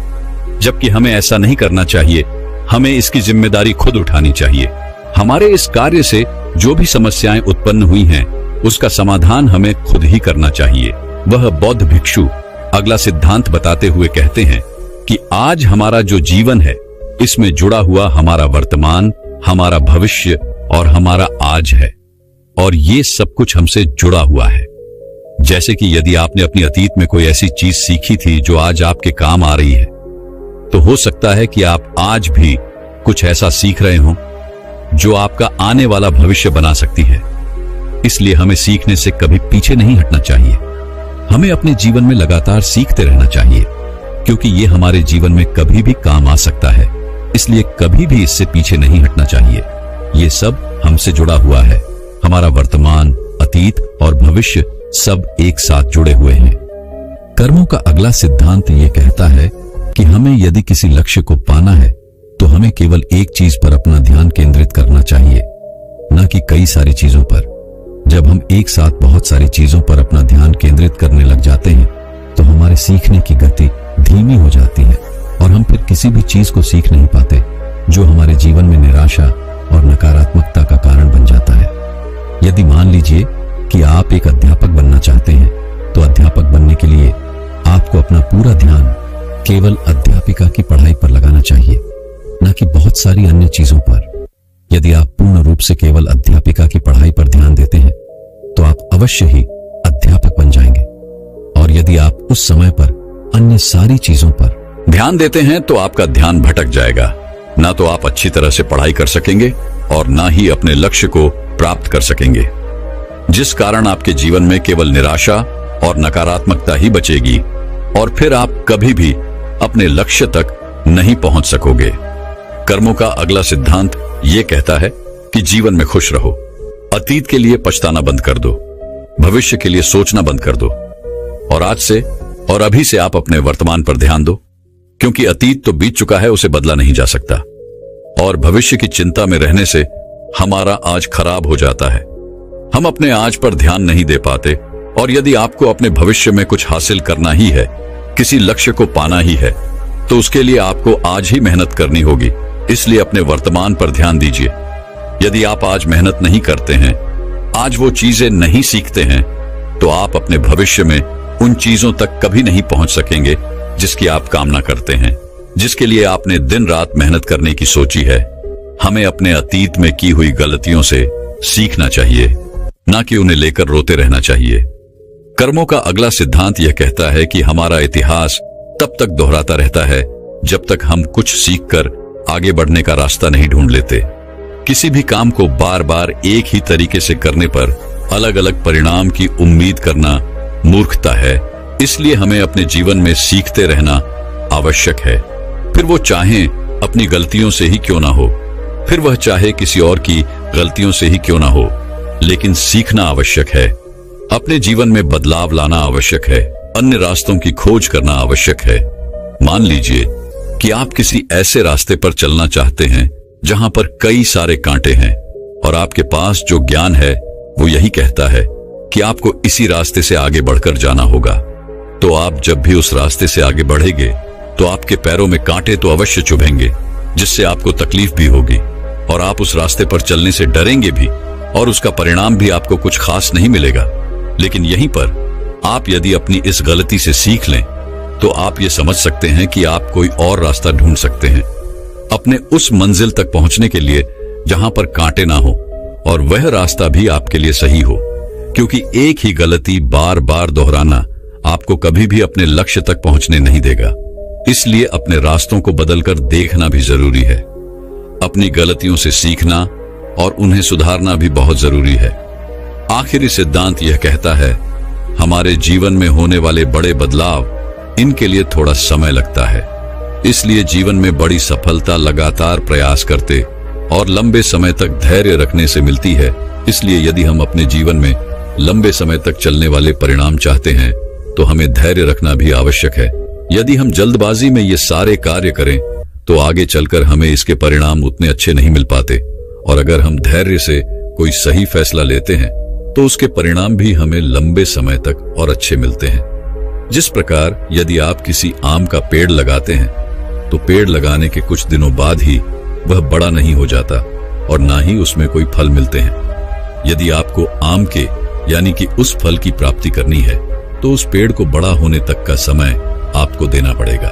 जबकि हमें ऐसा नहीं करना चाहिए। हमें इसकी जिम्मेदारी खुद उठानी चाहिए। हमारे इस कार्य से जो भी समस्याएं उत्पन्न हुई हैं, उसका समाधान हमें खुद ही करना चाहिए। वह बौद्ध भिक्षु अगला सिद्धांत बताते हुए कहते हैं कि आज हमारा जो जीवन है, इसमें जुड़ा हुआ हमारा वर्तमान, हमारा भविष्य और हमारा आज है, और ये सब कुछ हमसे जुड़ा हुआ है। जैसे कि यदि आपने अपनी अतीत में कोई ऐसी चीज सीखी थी जो आज आपके काम आ रही है, तो हो सकता है कि आप आज भी कुछ ऐसा सीख रहे हो जो आपका आने वाला भविष्य बना सकती है। इसलिए हमें सीखने से कभी पीछे नहीं हटना चाहिए। हमें अपने जीवन में लगातार सीखते रहना चाहिए, क्योंकि ये हमारे जीवन में कभी भी काम आ सकता है। इसलिए कभी भी इससे पीछे नहीं हटना चाहिए। ये सब हमसे जुड़ा हुआ है। हमारा वर्तमान, अतीत और भविष्य सब एक साथ जुड़े हुए हैं। कर्मों का अगला सिद्धांत ये कहता है कि हमें यदि किसी लक्ष्य को पाना है तो हमें केवल एक चीज पर अपना ध्यान केंद्रित करना चाहिए, न कि कई सारी चीजों पर। जब हम एक साथ बहुत सारी चीजों पर अपना ध्यान केंद्रित करने लग जाते हैं तो हमारे सीखने की गति धीमी हो जाती है और हम फिर किसी भी चीज को सीख नहीं पाते, जो हमारे जीवन में निराशा और नकारात्मकता का कारण बन जाता है। यदि मान लीजिए कि आप एक अध्यापक बनना चाहते हैं, तो अध्यापक बनने के लिए आपको अपना पूरा ध्यान केवल अध्यापिका की पढ़ाई पर लगाना चाहिए, न कि बहुत सारी अन्य चीजों पर। यदि आप पूर्ण रूप से केवल अध्यापिका की पढ़ाई पर ध्यान देते हैं तो आप अवश्य ही अध्यापक बन जाएंगे। और यदि आप उस समय पर अन्य सारी चीजों पर ध्यान देते हैं तो आपका ध्यान भटक जाएगा। ना तो आप अच्छी तरह से पढ़ाई कर सकेंगे और ना ही अपने लक्ष्य को प्राप्त कर सकेंगे, जिस कारण आपके जीवन में केवल निराशा और नकारात्मकता ही बचेगी और फिर आप कभी भी अपने लक्ष्य तक नहीं पहुंच सकोगे। कर्मों का अगला सिद्धांत ये कहता है कि जीवन में खुश रहो। अतीत के लिए पछताना बंद कर दो, भविष्य के लिए सोचना बंद कर दो और आज से और अभी से आप अपने वर्तमान पर ध्यान दो, क्योंकि अतीत तो बीत चुका है, उसे बदला नहीं जा सकता और भविष्य की चिंता में रहने से हमारा आज खराब हो जाता है। हम अपने आज पर ध्यान नहीं दे पाते और यदि आपको अपने भविष्य में कुछ हासिल करना ही है, किसी लक्ष्य को पाना ही है, तो उसके लिए आपको आज ही मेहनत करनी होगी। इसलिए अपने वर्तमान पर ध्यान दीजिए। यदि आप आज मेहनत नहीं करते हैं, आज वो चीजें नहीं सीखते हैं, तो आप अपने भविष्य में उन चीजों तक कभी नहीं पहुंच सकेंगे जिसकी आप कामना करते हैं, जिसके लिए आपने दिन रात मेहनत करने की सोची है। हमें अपने अतीत में की हुई गलतियों से सीखना चाहिए, ना कि उन्हें लेकर रोते रहना चाहिए। कर्मों का अगला सिद्धांत यह कहता है कि हमारा इतिहास तब तक दोहराता रहता है जब तक हम कुछ सीखकर आगे बढ़ने का रास्ता नहीं ढूंढ लेते। किसी भी काम को बार बार एक ही तरीके से करने पर अलग अलग परिणाम की उम्मीद करना मूर्खता है। इसलिए हमें अपने जीवन में सीखते रहना आवश्यक है, फिर वो चाहे अपनी गलतियों से ही क्यों ना हो, फिर वह चाहे किसी और की गलतियों से ही क्यों ना हो, लेकिन सीखना आवश्यक है। अपने जीवन में बदलाव लाना आवश्यक है, अन्य रास्तों की खोज करना आवश्यक है। मान लीजिए कि आप किसी ऐसे रास्ते पर चलना चाहते हैं जहां पर कई सारे कांटे हैं, और आपके पास जो ज्ञान है वो यही कहता है कि आपको इसी रास्ते से आगे बढ़कर जाना होगा। तो आप जब भी उस रास्ते से आगे बढ़ेंगे तो आपके पैरों में कांटे तो अवश्य चुभेंगे, जिससे आपको तकलीफ भी होगी और आप उस रास्ते पर चलने से डरेंगे भी, और उसका परिणाम भी आपको कुछ खास नहीं मिलेगा। लेकिन यहीं पर आप यदि अपनी इस गलती से सीख लें तो आप ये समझ सकते हैं कि आप कोई और रास्ता ढूंढ सकते हैं अपने उस मंजिल तक पहुंचने के लिए जहां पर कांटे ना हो, और वह रास्ता भी आपके लिए सही हो। क्योंकि एक ही गलती बार बार दोहराना आपको कभी भी अपने लक्ष्य तक पहुंचने नहीं देगा। इसलिए अपने रास्तों को बदलकर देखना भी जरूरी है। अपनी गलतियों से सीखना और उन्हें सुधारना भी बहुत जरूरी है। आखिरी सिद्धांत यह कहता है, हमारे जीवन में होने वाले बड़े बदलाव, इनके लिए थोड़ा समय लगता है। इसलिए जीवन में बड़ी सफलता लगातार प्रयास करते और लंबे समय तक धैर्य रखने से मिलती है। इसलिए यदि हम अपने जीवन में लंबे समय तक चलने वाले परिणाम चाहते हैं तो हमें धैर्य रखना भी आवश्यक है। यदि हम जल्दबाजी में ये सारे कार्य करें तो आगे चलकर हमें इसके परिणाम उतने अच्छे नहीं मिल पाते, और अगर हम धैर्य से कोई सही फैसला लेते हैं तो उसके परिणाम भी हमें लंबे समय तक और अच्छे मिलते हैं। जिस प्रकार यदि आप किसी आम का पेड़ लगाते हैं तो पेड़ लगाने के कुछ दिनों बाद ही वह बड़ा नहीं हो जाता और ना ही उसमें कोई फल मिलते हैं। यदि आपको आम के यानी कि उस फल की प्राप्ति करनी है तो उस पेड़ को बड़ा होने तक का समय आपको देना पड़ेगा,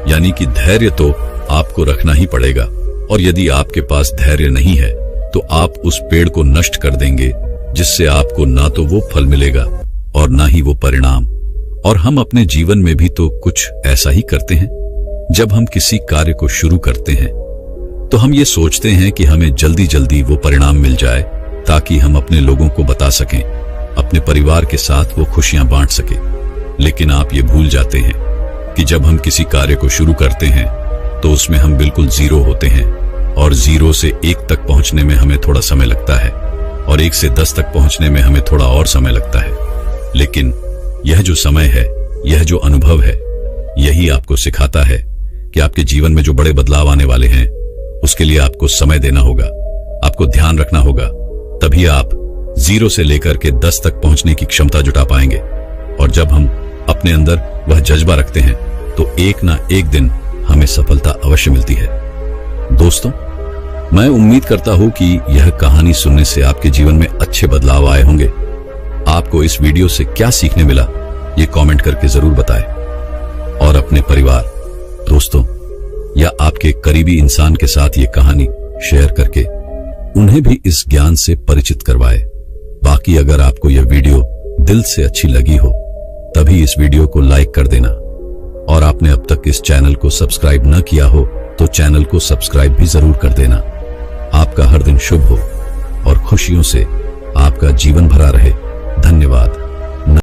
यानी कि धैर्य तो आपको रखना ही पड़ेगा। और यदि आपके पास धैर्य नहीं है तो आप उस पेड़ को नष्ट कर देंगे, जिससे आपको ना तो वो फल मिलेगा और ना ही वो परिणाम। और हम अपने जीवन में भी तो कुछ ऐसा ही करते हैं। जब हम किसी कार्य को शुरू करते हैं तो हम ये सोचते हैं कि हमें जल्दी जल्दी वो परिणाम मिल जाए ताकि हम अपने लोगों को बता सकें, अपने परिवार के साथ वो खुशियां बांट सके। लेकिन आप ये भूल जाते हैं कि जब हम किसी कार्य को शुरू करते हैं तो उसमें हम बिल्कुल जीरो होते हैं, और 0 से 1 तक पहुंचने में हमें थोड़ा समय लगता है, और 1 से 10 तक पहुंचने में हमें थोड़ा और समय लगता है। लेकिन यह जो समय है, यह जो अनुभव है, यही आपको सिखाता है कि आपके जीवन में जो बड़े बदलाव आने वाले हैं उसके लिए आपको समय देना होगा, आपको ध्यान रखना होगा। तभी आप 0 से लेकर के 10 तक पहुंचने की क्षमता जुटा पाएंगे। और जब हम अपने अंदर वह जज्बा रखते हैं तो एक ना एक दिन हमें सफलता अवश्य मिलती है। दोस्तों, मैं उम्मीद करता हूं कि यह कहानी सुनने से आपके जीवन में अच्छे बदलाव आए होंगे। आपको इस वीडियो से क्या सीखने मिला, ये कमेंट करके जरूर बताएं। और अपने परिवार, दोस्तों या आपके करीबी इंसान के साथ ये कहानी शेयर करके उन्हें भी इस ज्ञान से परिचित करवाएं। बाकी अगर आपको यह वीडियो दिल से अच्छी लगी हो तभी इस वीडियो को लाइक कर देना, और आपने अब तक इस चैनल को सब्सक्राइब न किया हो तो चैनल को सब्सक्राइब भी जरूर कर देना। आपका हर दिन शुभ हो और खुशियों से आपका जीवन भरा रहे। धन्यवाद।